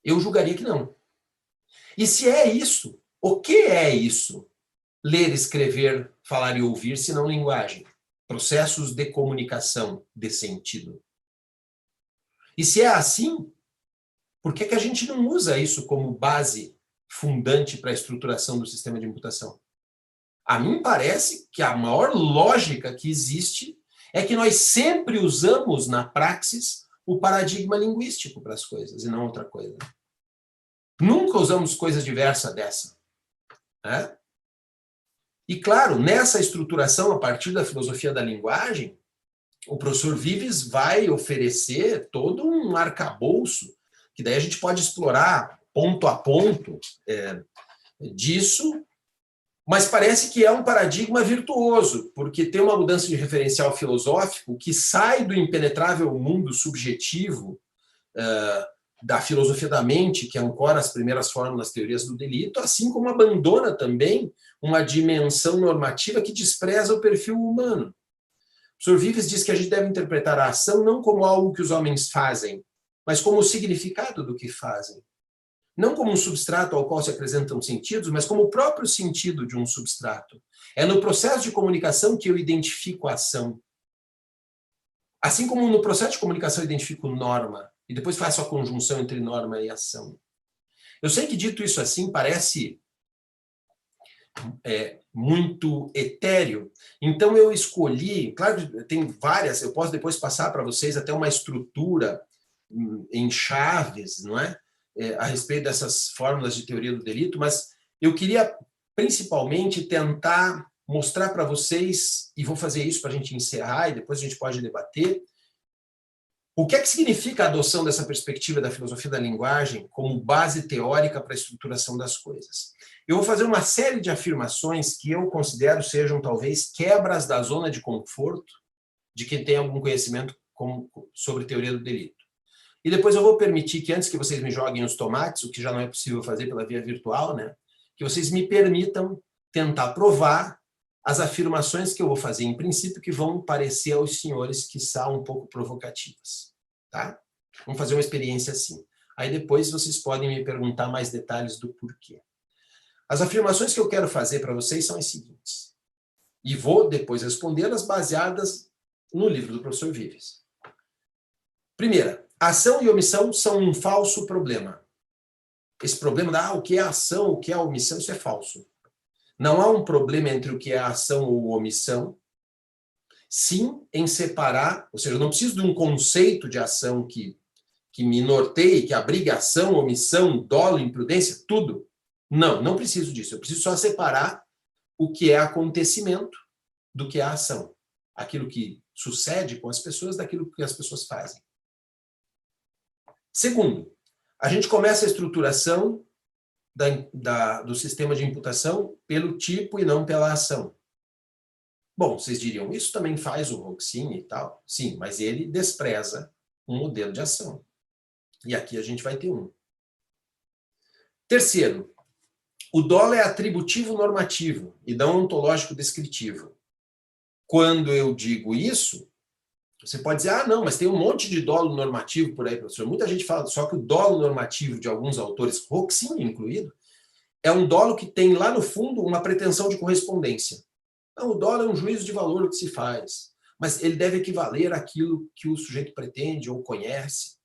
Eu julgaria que não. E se é isso, o que é isso? Ler, escrever, falar e ouvir, se não linguagem. Processos de comunicação de sentido. E se é assim, por que a gente não usa isso como base fundante para a estruturação do sistema de imputação? A mim parece que a maior lógica que existe é que nós sempre usamos na praxis o paradigma linguístico para as coisas e não outra coisa. Nunca usamos coisa diversa dessa. Né? E claro, nessa estruturação, a partir da filosofia da linguagem, o professor Vives vai oferecer todo um arcabouço, que daí a gente pode explorar ponto a ponto disso, mas parece que é um paradigma virtuoso, porque tem uma mudança de referencial filosófico que sai do impenetrável mundo subjetivo da filosofia da mente, que ancora as primeiras fórmulas teorias do delito, assim como abandona também uma dimensão normativa que despreza o perfil humano. O professor Vives diz que a gente deve interpretar a ação não como algo que os homens fazem, mas como o significado do que fazem. Não como um substrato ao qual se apresentam sentidos, mas como o próprio sentido de um substrato. É no processo de comunicação que eu identifico a ação. Assim como no processo de comunicação eu identifico norma, e depois faço a conjunção entre norma e ação. Eu sei que, dito isso assim, parece muito etéreo, então eu escolhi, claro que tem várias, eu posso depois passar para vocês até uma estrutura em chaves, não é? A respeito dessas fórmulas de teoria do delito, mas eu queria principalmente tentar mostrar para vocês, e vou fazer isso para a gente encerrar, e depois a gente pode debater, o que é que significa a adoção dessa perspectiva da filosofia da linguagem como base teórica para a estruturação das coisas. Eu vou fazer uma série de afirmações que eu considero sejam, talvez, quebras da zona de conforto de quem tem algum conhecimento sobre teoria do delito. E depois eu vou permitir que, antes que vocês me joguem os tomates, o que já não é possível fazer pela via virtual, né, que vocês me permitam tentar provar as afirmações que eu vou fazer, em princípio, que vão parecer aos senhores, quiçá, um pouco provocativas. Tá? Vamos fazer uma experiência assim. Aí depois vocês podem me perguntar mais detalhes do porquê. As afirmações que eu quero fazer para vocês são as seguintes. E vou depois respondê-las baseadas no livro do professor Vives. Primeira, ação e omissão são um falso problema. Esse problema o que é ação, o que é omissão, isso é falso. Não há um problema entre o que é ação ou omissão, sim em separar, ou seja, eu não preciso de um conceito de ação que me norteie, que abrigue ação, omissão, dolo, imprudência, tudo. Não preciso disso. Eu preciso só separar o que é acontecimento do que é ação. Aquilo que sucede com as pessoas daquilo que as pessoas fazem. Segundo, a gente começa a estruturação do sistema de imputação pelo tipo e não pela ação. Bom, vocês diriam, isso também faz o Rochin e tal. Sim, mas ele despreza um modelo de ação. E aqui a gente vai ter um. Terceiro, o dolo é atributivo normativo e não ontológico descritivo. Quando eu digo isso, você pode dizer, ah, não, mas tem um monte de dolo normativo por aí, professor. Muita gente fala, só que o dolo normativo de alguns autores, Rochin incluído, é um dolo que tem lá no fundo uma pretensão de correspondência. Não, o dolo é um juízo de valor que se faz, mas ele deve equivaler àquilo que o sujeito pretende ou conhece.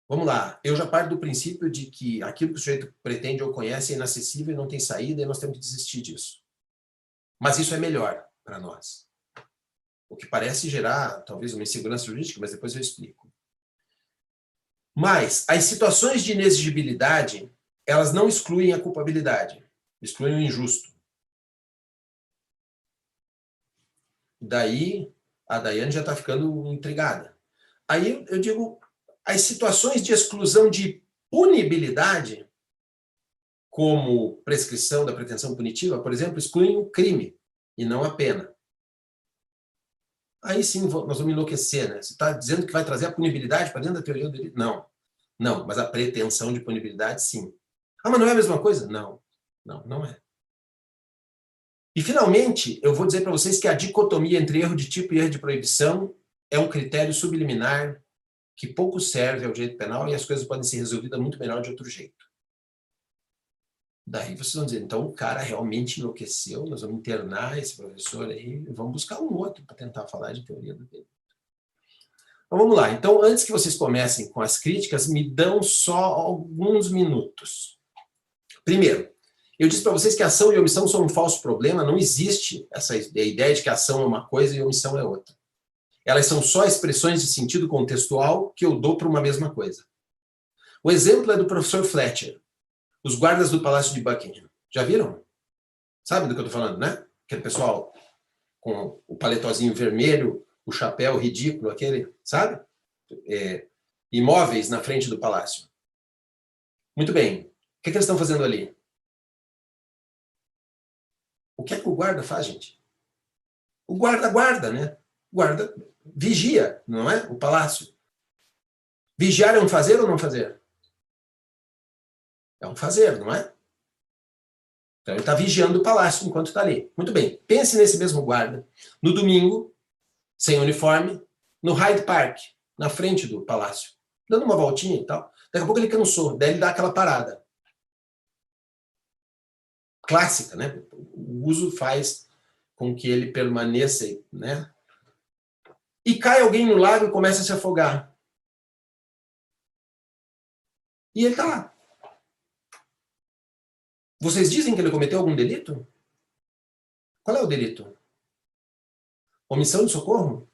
Vamos lá, eu já parto do princípio de que aquilo que o sujeito pretende ou conhece é inacessível e não tem saída e nós temos que desistir disso. Mas isso é melhor para nós. O que parece gerar, talvez, uma insegurança jurídica, mas depois eu explico. Mas as situações de inexigibilidade, elas não excluem a culpabilidade, excluem o injusto. Daí, a Daiane já está ficando intrigada. Aí eu digo, as situações de exclusão de punibilidade, como prescrição da pretensão punitiva, por exemplo, excluem o crime e não a pena. Aí sim nós vamos enlouquecer, né? Você está dizendo que vai trazer a punibilidade para dentro da teoria do delito? Não. Não, mas a pretensão de punibilidade, sim. Ah, mas não é a mesma coisa? Não. Não, não é. E, finalmente, eu vou dizer para vocês que a dicotomia entre erro de tipo e erro de proibição é um critério subliminar que pouco serve ao direito penal e as coisas podem ser resolvidas muito melhor de outro jeito. Daí vocês vão dizer, então o cara realmente enlouqueceu, nós vamos internar esse professor aí e vamos buscar um outro para tentar falar de teoria do delito. Então vamos lá. Então, antes que vocês comecem com as críticas, me dão só alguns minutos. Primeiro, eu disse para vocês que ação e omissão são um falso problema, não existe essa ideia de que ação é uma coisa e omissão é outra. Elas são só expressões de sentido contextual que eu dou para uma mesma coisa. O exemplo é do professor Fletcher, os guardas do Palácio de Buckingham. Já viram? Sabe do que eu estou falando, né? Aquele pessoal com o paletozinho vermelho, o chapéu ridículo, aquele, sabe? Imóveis na frente do palácio. Muito bem. O que eles estão fazendo ali? O que é que o guarda faz, gente? O guarda guarda, né? O guarda vigia, não é? O palácio. Vigiar é um fazer ou não fazer? É um fazer, não é? Então ele está vigiando o palácio enquanto está ali. Muito bem. Pense nesse mesmo guarda, no domingo, sem uniforme, no Hyde Park, na frente do palácio, dando uma voltinha e tal. Daqui a pouco ele cansou, daí ele dá aquela parada. Clássica, né? O uso faz com que ele permaneça, né? E cai alguém no lago e começa a se afogar. E ele está lá. Vocês dizem que ele cometeu algum delito? Qual é o delito? Omissão de socorro?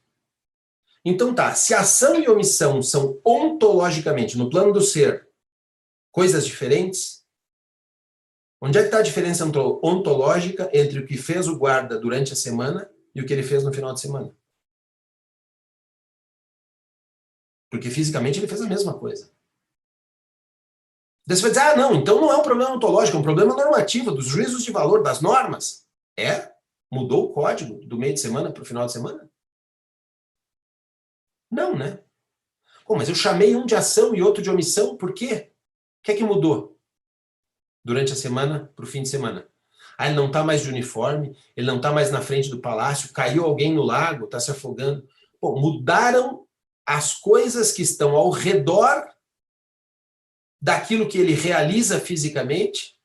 Então tá, se ação e omissão são ontologicamente, no plano do ser, coisas diferentes, onde é que está a diferença ontológica entre o que fez o guarda durante a semana e o que ele fez no final de semana? Porque fisicamente ele fez a mesma coisa. Daí você vai dizer, ah, não, então não é um problema ontológico, é um problema normativo, dos juízos de valor, das normas. É? Mudou o código do meio de semana para o final de semana? Não, né? Pô, mas eu chamei um de ação e outro de omissão, por quê? O que é que mudou durante a semana para o fim de semana? Ah, ele não está mais de uniforme, ele não está mais na frente do palácio, caiu alguém no lago, está se afogando. Pô, mudaram as coisas que estão ao redor daquilo que ele realiza fisicamente,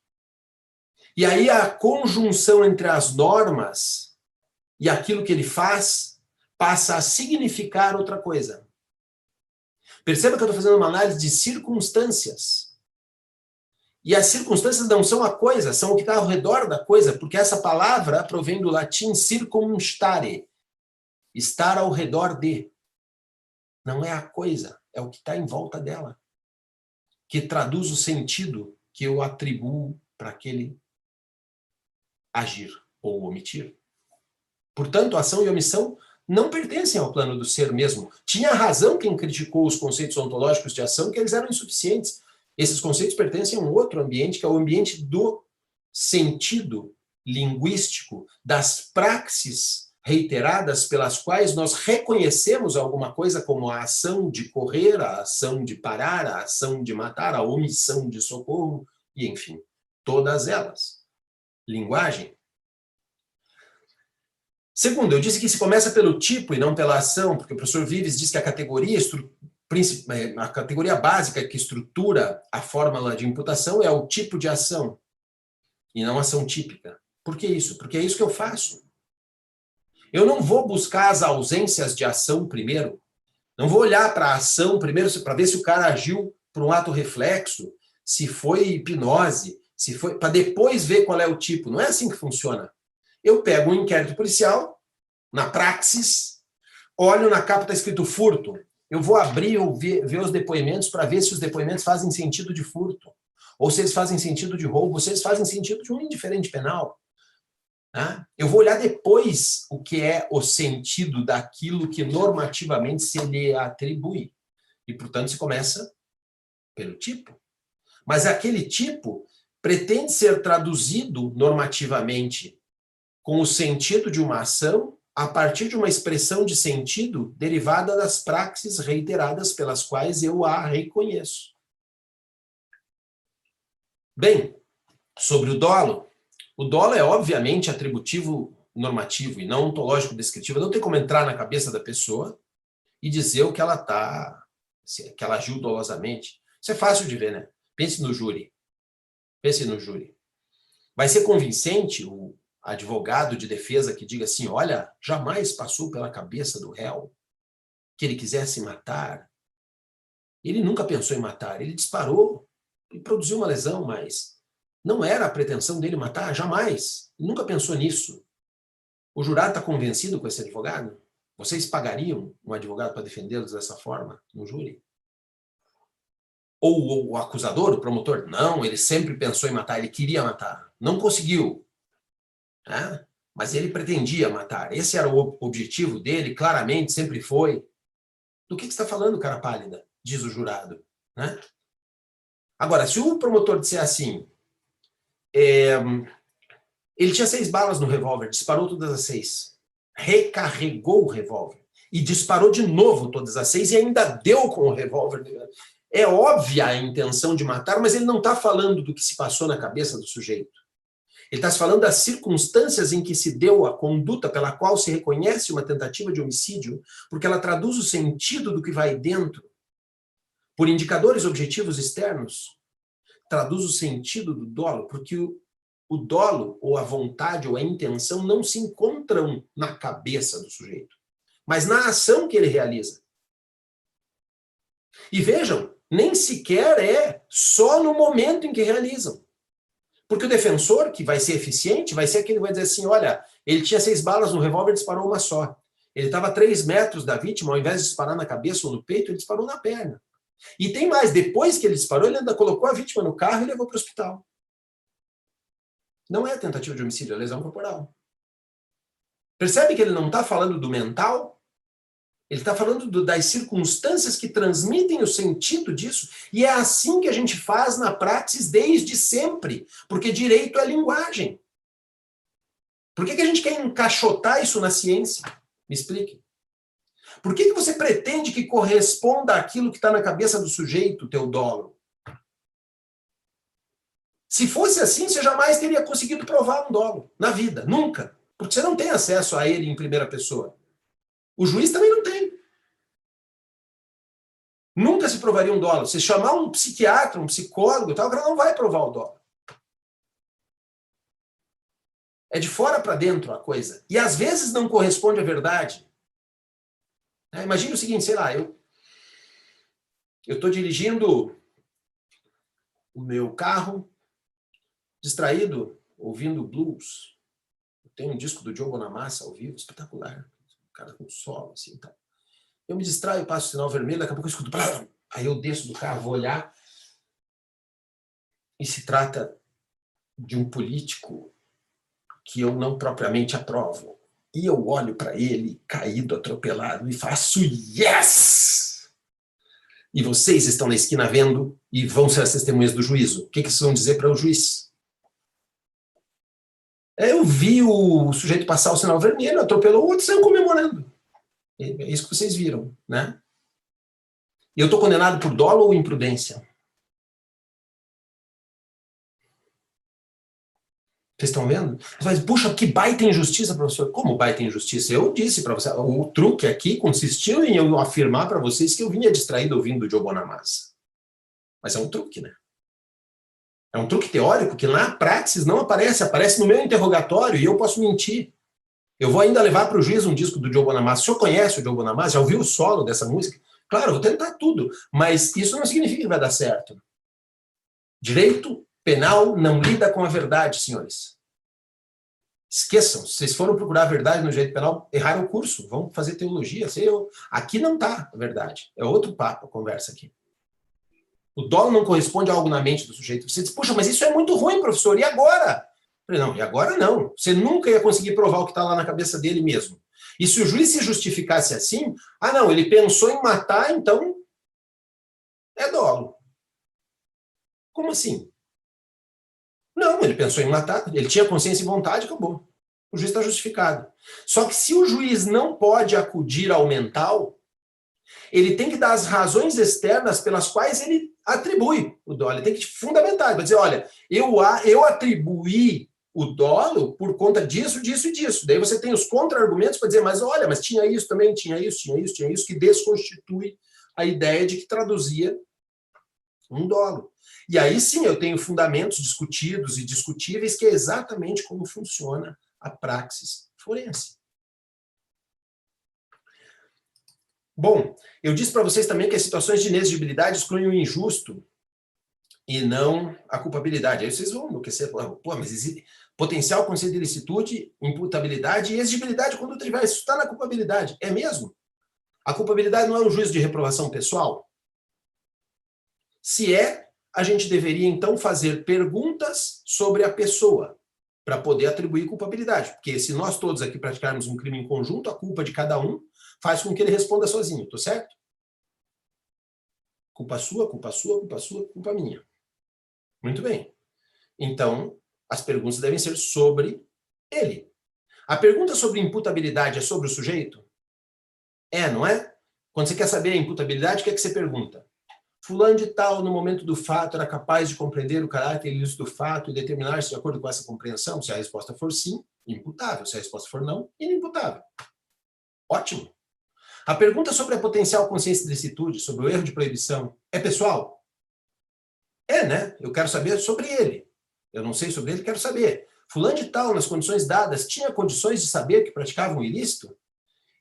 e aí a conjunção entre as normas e aquilo que ele faz passa a significar outra coisa. Perceba que eu estou fazendo uma análise de circunstâncias. E as circunstâncias não são a coisa, são o que está ao redor da coisa, porque essa palavra provém do latim circumstare, estar ao redor de. Não é a coisa, é o que está em volta dela, que traduz o sentido que eu atribuo para aquele agir ou omitir. Portanto, ação e omissão não pertencem ao plano do ser mesmo. Tinha razão quem criticou os conceitos ontológicos de ação, que eles eram insuficientes. Esses conceitos pertencem a um outro ambiente, que é o ambiente do sentido linguístico, das praxes reiteradas pelas quais nós reconhecemos alguma coisa como a ação de correr, a ação de parar, a ação de matar, a omissão de socorro, e enfim, todas elas. Linguagem. Segundo, eu disse que se começa pelo tipo e não pela ação, porque o professor Vives diz que a categoria básica que estrutura a fórmula de imputação é o tipo de ação, e não ação típica. Por que isso? Porque é isso que eu faço. Eu não vou buscar as ausências de ação primeiro, não vou olhar para a ação primeiro para ver se o cara agiu por um ato reflexo, se foi hipnose, se foi para depois ver qual é o tipo. Não é assim que funciona. Eu pego um inquérito policial, na praxis, olho na capa, está escrito furto. Eu vou abrir ou ver os depoimentos para ver se os depoimentos fazem sentido de furto, ou se eles fazem sentido de roubo, ou se eles fazem sentido de um indiferente penal. Tá? Eu vou olhar depois o que é o sentido daquilo que normativamente se lhe atribui. E, portanto, se começa pelo tipo. Mas aquele tipo pretende ser traduzido normativamente com o sentido de uma ação a partir de uma expressão de sentido derivada das praxes reiteradas pelas quais eu a reconheço. Bem, sobre o dolo é obviamente atributivo normativo e não ontológico descritivo. Não tem como entrar na cabeça da pessoa e dizer o que ela que ela agiu dolosamente. Isso é fácil de ver, né? Pense no júri. Pense no júri. Vai ser convincente o advogado de defesa que diga assim, olha, jamais passou pela cabeça do réu que ele quisesse matar. Ele nunca pensou em matar, ele disparou e produziu uma lesão, mas não era a pretensão dele matar, jamais. Ele nunca pensou nisso. O jurado está convencido com esse advogado? Vocês pagariam um advogado para defendê-los dessa forma no júri? Ou o acusador, o promotor? Não, ele sempre pensou em matar, ele queria matar. Não conseguiu. Né? Mas ele pretendia matar. Esse era o objetivo dele, claramente, sempre foi. Do que você está falando, cara pálida? Diz o jurado. Né? Agora, se o promotor disser assim, ele tinha 6 balas no revólver, disparou todas as 6, recarregou o revólver e disparou de novo todas as 6 e ainda deu com o revólver. É óbvia a intenção de matar, mas ele não está falando do que se passou na cabeça do sujeito. Ele está falando das circunstâncias em que se deu a conduta pela qual se reconhece uma tentativa de homicídio, porque ela traduz o sentido do que vai dentro. Por indicadores objetivos externos, traduz o sentido do dolo, porque o dolo, ou a vontade, ou a intenção não se encontram na cabeça do sujeito, mas na ação que ele realiza. E vejam, nem sequer é só no momento em que realizam. Porque o defensor, que vai ser eficiente, vai ser aquele que vai dizer assim, olha, ele tinha 6 balas no revólver e disparou uma só. Ele estava a 3 metros da vítima, ao invés de disparar na cabeça ou no peito, ele disparou na perna. E tem mais, depois que ele disparou, ele ainda colocou a vítima no carro e levou para o hospital. Não é tentativa de homicídio, é lesão corporal. Percebe que ele não está falando do mental? Ele está falando das circunstâncias que transmitem o sentido disso. E é assim que a gente faz na praxis desde sempre. Porque direito é linguagem. Por que a gente quer encaixotar isso na ciência? Me explique. Por que você pretende que corresponda àquilo que está na cabeça do sujeito, teu dolo? Se fosse assim, você jamais teria conseguido provar um dolo na vida. Nunca. Porque você não tem acesso a ele em primeira pessoa. O juiz também não tem. Nunca se provaria um dolo. Se chamar um psiquiatra, um psicólogo e tal, o cara não vai provar o dolo. É de fora para dentro a coisa. E às vezes não corresponde à verdade. Imagine o seguinte, sei lá, eu estou dirigindo o meu carro, distraído, ouvindo blues. Eu tenho um disco do Diogo Bonamassa ao vivo, espetacular. Um cara com solo, assim, tal. Eu me distraio, passo o sinal vermelho, daqui a pouco eu escuto... Aí eu desço do carro, vou olhar, e se trata de um político que eu não propriamente aprovo. E eu olho para ele, caído, atropelado, e faço yes! e vocês estão na esquina vendo e vão ser as testemunhas do juízo. O que vocês vão dizer para o juiz? Eu vi o sujeito passar o sinal vermelho, atropelou o outro e saiu comemorando. É isso que vocês viram, né? E eu estou condenado por dolo ou imprudência? Vocês estão vendo? Mas, puxa, que baita injustiça, professor. Como baita injustiça? Eu disse para você, o truque aqui consistiu em eu afirmar para vocês que eu vinha distraído ouvindo o Joe Bonamassa. Mas é um truque, né? É um truque teórico que na praxis não aparece, aparece no meu interrogatório e eu posso mentir. Eu vou ainda levar para o juiz um disco do Joe Bonamassa. O senhor conhece o Joe Bonamassa? Já ouviu o solo dessa música? Claro, eu vou tentar tudo, mas isso não significa que vai dar certo. Direito penal não lida com a verdade, senhores. Esqueçam, se vocês foram procurar a verdade no direito penal, erraram o curso, vão fazer teologia. Aqui não está a verdade, é outro papo, a conversa aqui. O dolo não corresponde a algo na mente do sujeito. Você diz, puxa, mas isso é muito ruim, professor, e agora? Eu falei, não, e agora não. Você nunca ia conseguir provar o que está lá na cabeça dele mesmo. E se o juiz se justificasse assim, não, ele pensou em matar, então é dolo. Como assim? Não, ele pensou em matar, ele tinha consciência e vontade, acabou. O juiz está justificado. Só que se o juiz não pode acudir ao mental, ele tem que dar as razões externas pelas quais ele atribui o dolo. Ele tem que fundamentar, ele vai dizer, olha, eu atribuí o dolo por conta disso, disso e disso. Daí você tem os contra-argumentos para dizer, mas olha, mas tinha isso também, tinha isso, que desconstitui a ideia de que traduzia um dolo. E aí sim eu tenho fundamentos discutidos e discutíveis, que é exatamente como funciona a praxis forense. Bom, eu disse para vocês também que as situações de inexigibilidade excluem o injusto e não a culpabilidade. Aí vocês vão enlouquecer, pô, mas existe potencial conceito de ilicitude, imputabilidade e exigibilidade quando tiver. Isso está na culpabilidade. É mesmo? A culpabilidade não é um juízo de reprovação pessoal? Se é, a gente deveria então fazer perguntas sobre a pessoa para poder atribuir culpabilidade. Porque se nós todos aqui praticarmos um crime em conjunto, a culpa de cada um faz com que ele responda sozinho, tô certo? Culpa sua, culpa sua, culpa sua, culpa minha. Muito bem. Então, as perguntas devem ser sobre ele. A pergunta sobre imputabilidade é sobre o sujeito? É, não é? Quando você quer saber a imputabilidade, o que é que você pergunta? Fulano de tal, no momento do fato, era capaz de compreender o caráter ilícito do fato e determinar-se de acordo com essa compreensão? Se a resposta for sim, imputável. Se a resposta for não, inimputável. Ótimo. A pergunta sobre a potencial consciência de ilicitude, sobre o erro de proibição, é pessoal? É, né? Eu quero saber sobre ele. Eu não sei sobre ele, quero saber. Fulano de tal, nas condições dadas, tinha condições de saber que praticava um ilícito?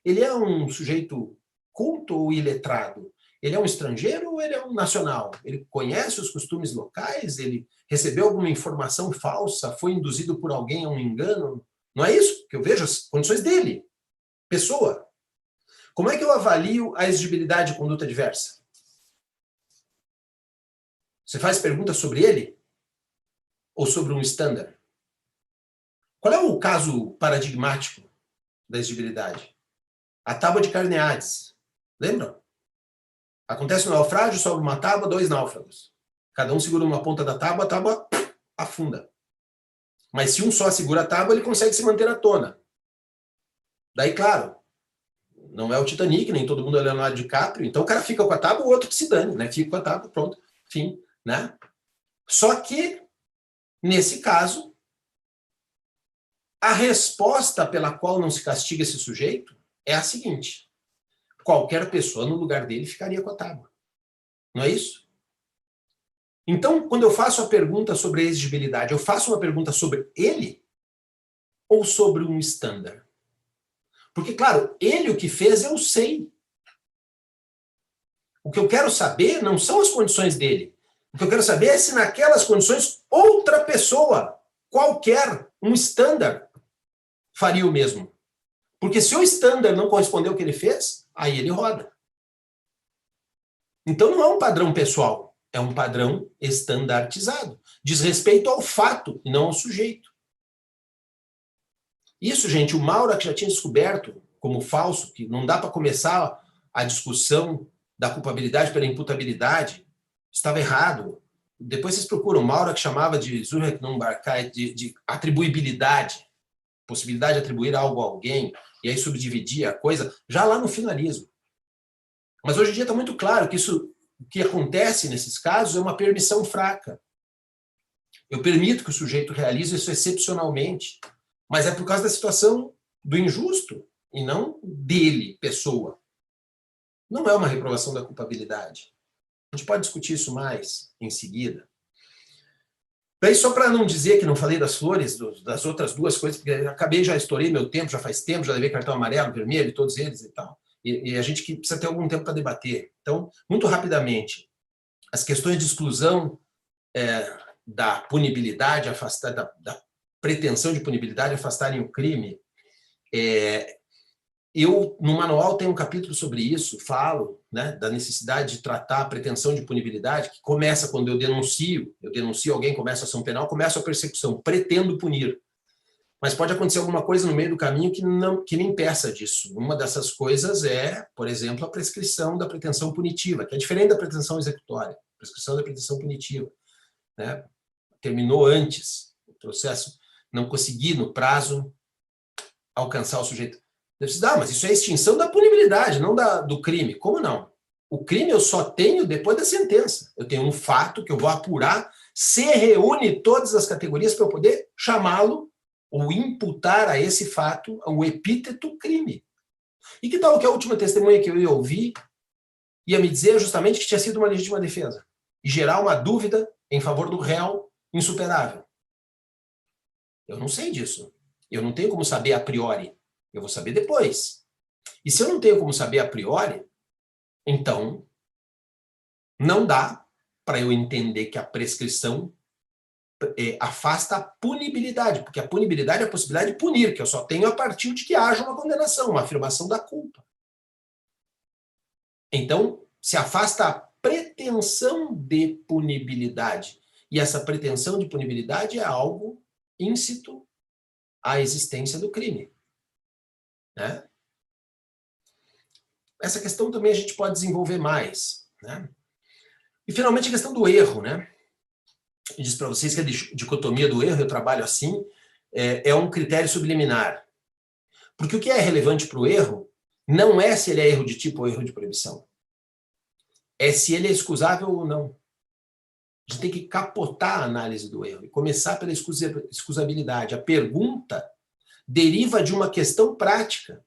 Ele é um sujeito culto ou iletrado? Ele é um estrangeiro ou ele é um nacional? Ele conhece os costumes locais? Ele recebeu alguma informação falsa? Foi induzido por alguém a um engano? Não é isso que eu vejo? As condições dele. Pessoa. Como é que eu avalio a exigibilidade de conduta adversa? Você faz perguntas sobre ele? Ou sobre um estándar? Qual é o caso paradigmático da exigibilidade? A tábua de Carneades. Lembram? Acontece um naufrágio, sobe uma tábua, 2 náufragos. Cada um segura uma ponta da tábua, a tábua afunda. Mas se um só segura a tábua, ele consegue se manter à tona. Daí, claro, não é o Titanic, nem todo mundo é Leonardo DiCaprio, então o cara fica com a tábua, o outro que se dane, né? Fica com a tábua, pronto, fim, né? Só que, nesse caso, a resposta pela qual não se castiga esse sujeito é a seguinte: qualquer pessoa no lugar dele ficaria com a tábua. Não é isso? Então, quando eu faço a pergunta sobre a exigibilidade, eu faço uma pergunta sobre ele ou sobre um estándar? Porque, claro, ele o que fez, eu sei. O que eu quero saber não são as condições dele. O que eu quero saber é se naquelas condições outra pessoa, qualquer, um estándar, faria o mesmo. Porque se o estándar não correspondeu ao que ele fez, aí ele roda. Então não é um padrão pessoal, é um padrão estandartizado. Diz respeito ao fato e não ao sujeito. Isso, gente, o Maura que já tinha descoberto como falso, que não dá para começar a discussão da culpabilidade pela imputabilidade estava errado. Depois vocês procuram, Maurer que chamava de Zurechnungsbarkeit, de atribuibilidade, possibilidade de atribuir algo a alguém, e aí subdividir a coisa, já lá no finalismo. Mas hoje em dia está muito claro que o que acontece nesses casos é uma permissão fraca. Eu permito que o sujeito realize isso excepcionalmente, mas é por causa da situação do injusto, e não dele, pessoa. Não é uma reprovação da culpabilidade. A gente pode discutir isso mais em seguida. Daí, só para não dizer que não falei das flores, das outras duas coisas, porque acabei, já estourei meu tempo, já faz tempo, já levei cartão amarelo, vermelho, todos eles e tal. E a gente que precisa ter algum tempo para debater. Então, muito rapidamente, as questões de exclusão da punibilidade, da pretensão de punibilidade, afastarem o crime. Eu, no manual, tenho um capítulo sobre isso, falo, né, da necessidade de tratar a pretensão de punibilidade, que começa quando eu denuncio alguém, começa a ação penal, começa a persecução, pretendo punir. Mas pode acontecer alguma coisa no meio do caminho que me impeça disso. Uma dessas coisas é, por exemplo, a prescrição da pretensão punitiva, que é diferente da pretensão executória, prescrição da pretensão punitiva, né? Terminou antes o processo, não consegui, no prazo, alcançar o sujeito. Mas isso é extinção da punibilidade, não do crime. Como não? O crime eu só tenho depois da sentença. Eu tenho um fato que eu vou apurar, se reúne todas as categorias para eu poder chamá-lo ou imputar a esse fato o epíteto crime. E que tal que a última testemunha que eu ia ouvir ia me dizer justamente que tinha sido uma legítima defesa e gerar uma dúvida em favor do réu insuperável? Eu não sei disso. Eu não tenho como saber a priori. Eu vou saber depois. E se eu não tenho como saber a priori, então não dá para eu entender que a prescrição afasta a punibilidade, porque a punibilidade é a possibilidade de punir, que eu só tenho a partir de que haja uma condenação, uma afirmação da culpa. Então, se afasta a pretensão de punibilidade. E essa pretensão de punibilidade é algo íncito à existência do crime. Né? Essa questão também a gente pode desenvolver mais. Né? E, finalmente, a questão do erro. Né? Eu disse para vocês que a dicotomia do erro, eu trabalho assim, é um critério subliminar. Porque o que é relevante para o erro não é se ele é erro de tipo ou erro de proibição. É se ele é excusável ou não. A gente tem que capotar a análise do erro e começar pela excusabilidade. A pergunta deriva de uma questão prática.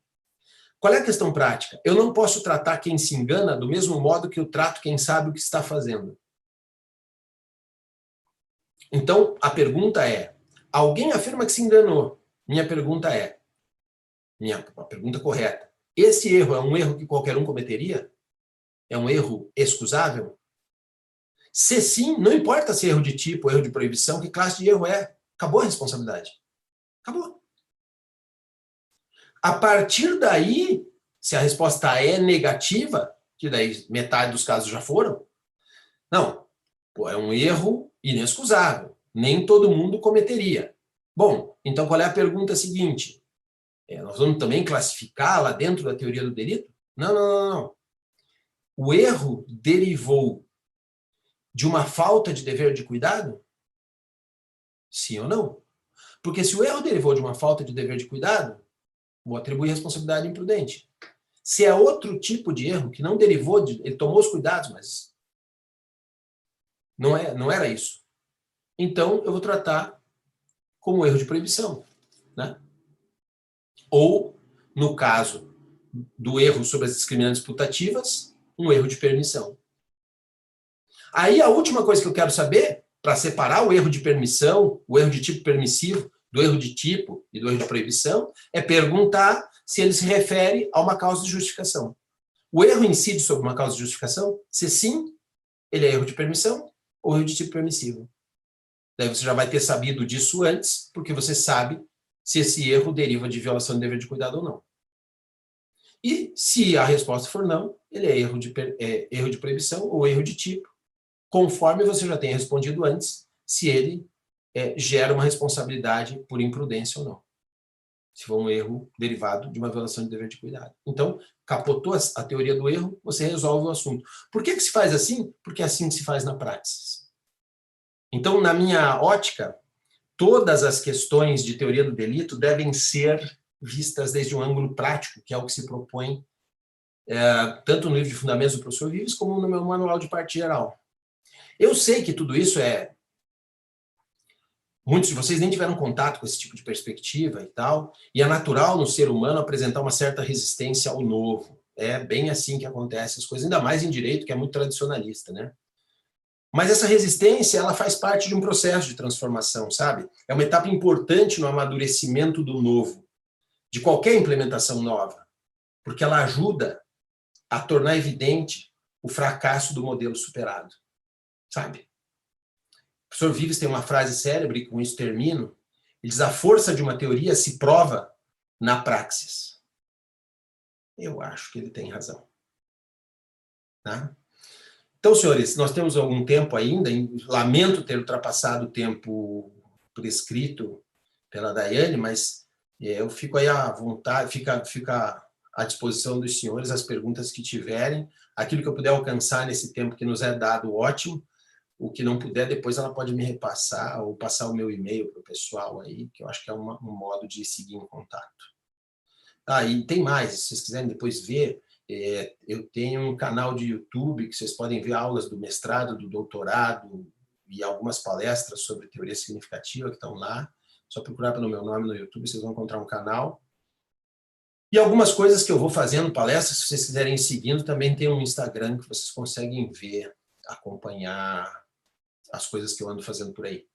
Qual é a questão prática? Eu não posso tratar quem se engana do mesmo modo que eu trato quem sabe o que está fazendo. Então, a pergunta é, alguém afirma que se enganou. Minha pergunta é, a pergunta correta, esse erro é um erro que qualquer um cometeria? É um erro excusável? Se sim, não importa se é erro de tipo, erro de proibição, que classe de erro é. Acabou a responsabilidade. Acabou. A partir daí, se a resposta é negativa, que daí metade dos casos já foram, não, é um erro inexcusável. Nem todo mundo cometeria. Bom, então qual é a pergunta seguinte? Nós vamos também classificá-la dentro da teoria do delito? Não, não, não, não. O erro derivou de uma falta de dever de cuidado? Sim ou não? Porque se o erro derivou de uma falta de dever de cuidado, vou atribuir responsabilidade imprudente. Se é outro tipo de erro que não derivou ele tomou os cuidados, mas não era isso. Então, eu vou tratar como erro de proibição. Né? Ou, no caso do erro sobre as discriminantes putativas, um erro de permissão. Aí, a última coisa que eu quero saber, para separar o erro de permissão, o erro de tipo permissivo, do erro de tipo e do erro de proibição, é perguntar se ele se refere a uma causa de justificação. O erro incide sobre uma causa de justificação? Se sim, ele é erro de permissão ou erro de tipo permissivo. Daí você já vai ter sabido disso antes, porque você sabe se esse erro deriva de violação do dever de cuidado ou não. E se a resposta for não, ele é erro de proibição ou erro de tipo, conforme você já tenha respondido antes, se ele gera uma responsabilidade por imprudência ou não. Se for um erro derivado de uma violação de dever de cuidado. Então, capotou a teoria do erro, você resolve o assunto. Por que se faz assim? Porque é assim que se faz na prática. Então, na minha ótica, todas as questões de teoria do delito devem ser vistas desde um ângulo prático, que é o que se propõe tanto no livro de fundamentos do professor Vives, como no meu manual de parte geral. Eu sei que tudo isso muitos de vocês nem tiveram contato com esse tipo de perspectiva e tal, e é natural no ser humano apresentar uma certa resistência ao novo. É bem assim que acontece as coisas, ainda mais em direito, que é muito tradicionalista, né? Mas essa resistência, ela faz parte de um processo de transformação, sabe? É uma etapa importante no amadurecimento do novo, de qualquer implementação nova, porque ela ajuda a tornar evidente o fracasso do modelo superado, sabe? O professor Vives tem uma frase célebre, e com isso termino, ele diz: a força de uma teoria se prova na praxis. Eu acho que ele tem razão. Tá? Então, senhores, nós temos algum tempo ainda, lamento ter ultrapassado o tempo prescrito pela Daiane, mas eu fico aí à vontade, fica à disposição dos senhores as perguntas que tiverem, aquilo que eu puder alcançar nesse tempo que nos é dado, ótimo. O que não puder, depois ela pode me repassar ou passar o meu e-mail para o pessoal aí, que eu acho que é um modo de seguir em contato. E tem mais, se vocês quiserem depois ver, eu tenho um canal de YouTube que vocês podem ver aulas do mestrado, do doutorado e algumas palestras sobre teoria significativa que estão lá. Só procurar pelo meu nome no YouTube, vocês vão encontrar um canal. E algumas coisas que eu vou fazendo, palestras, se vocês quiserem ir seguindo, também tem um Instagram que vocês conseguem ver, acompanhar as coisas que eu ando fazendo por aí.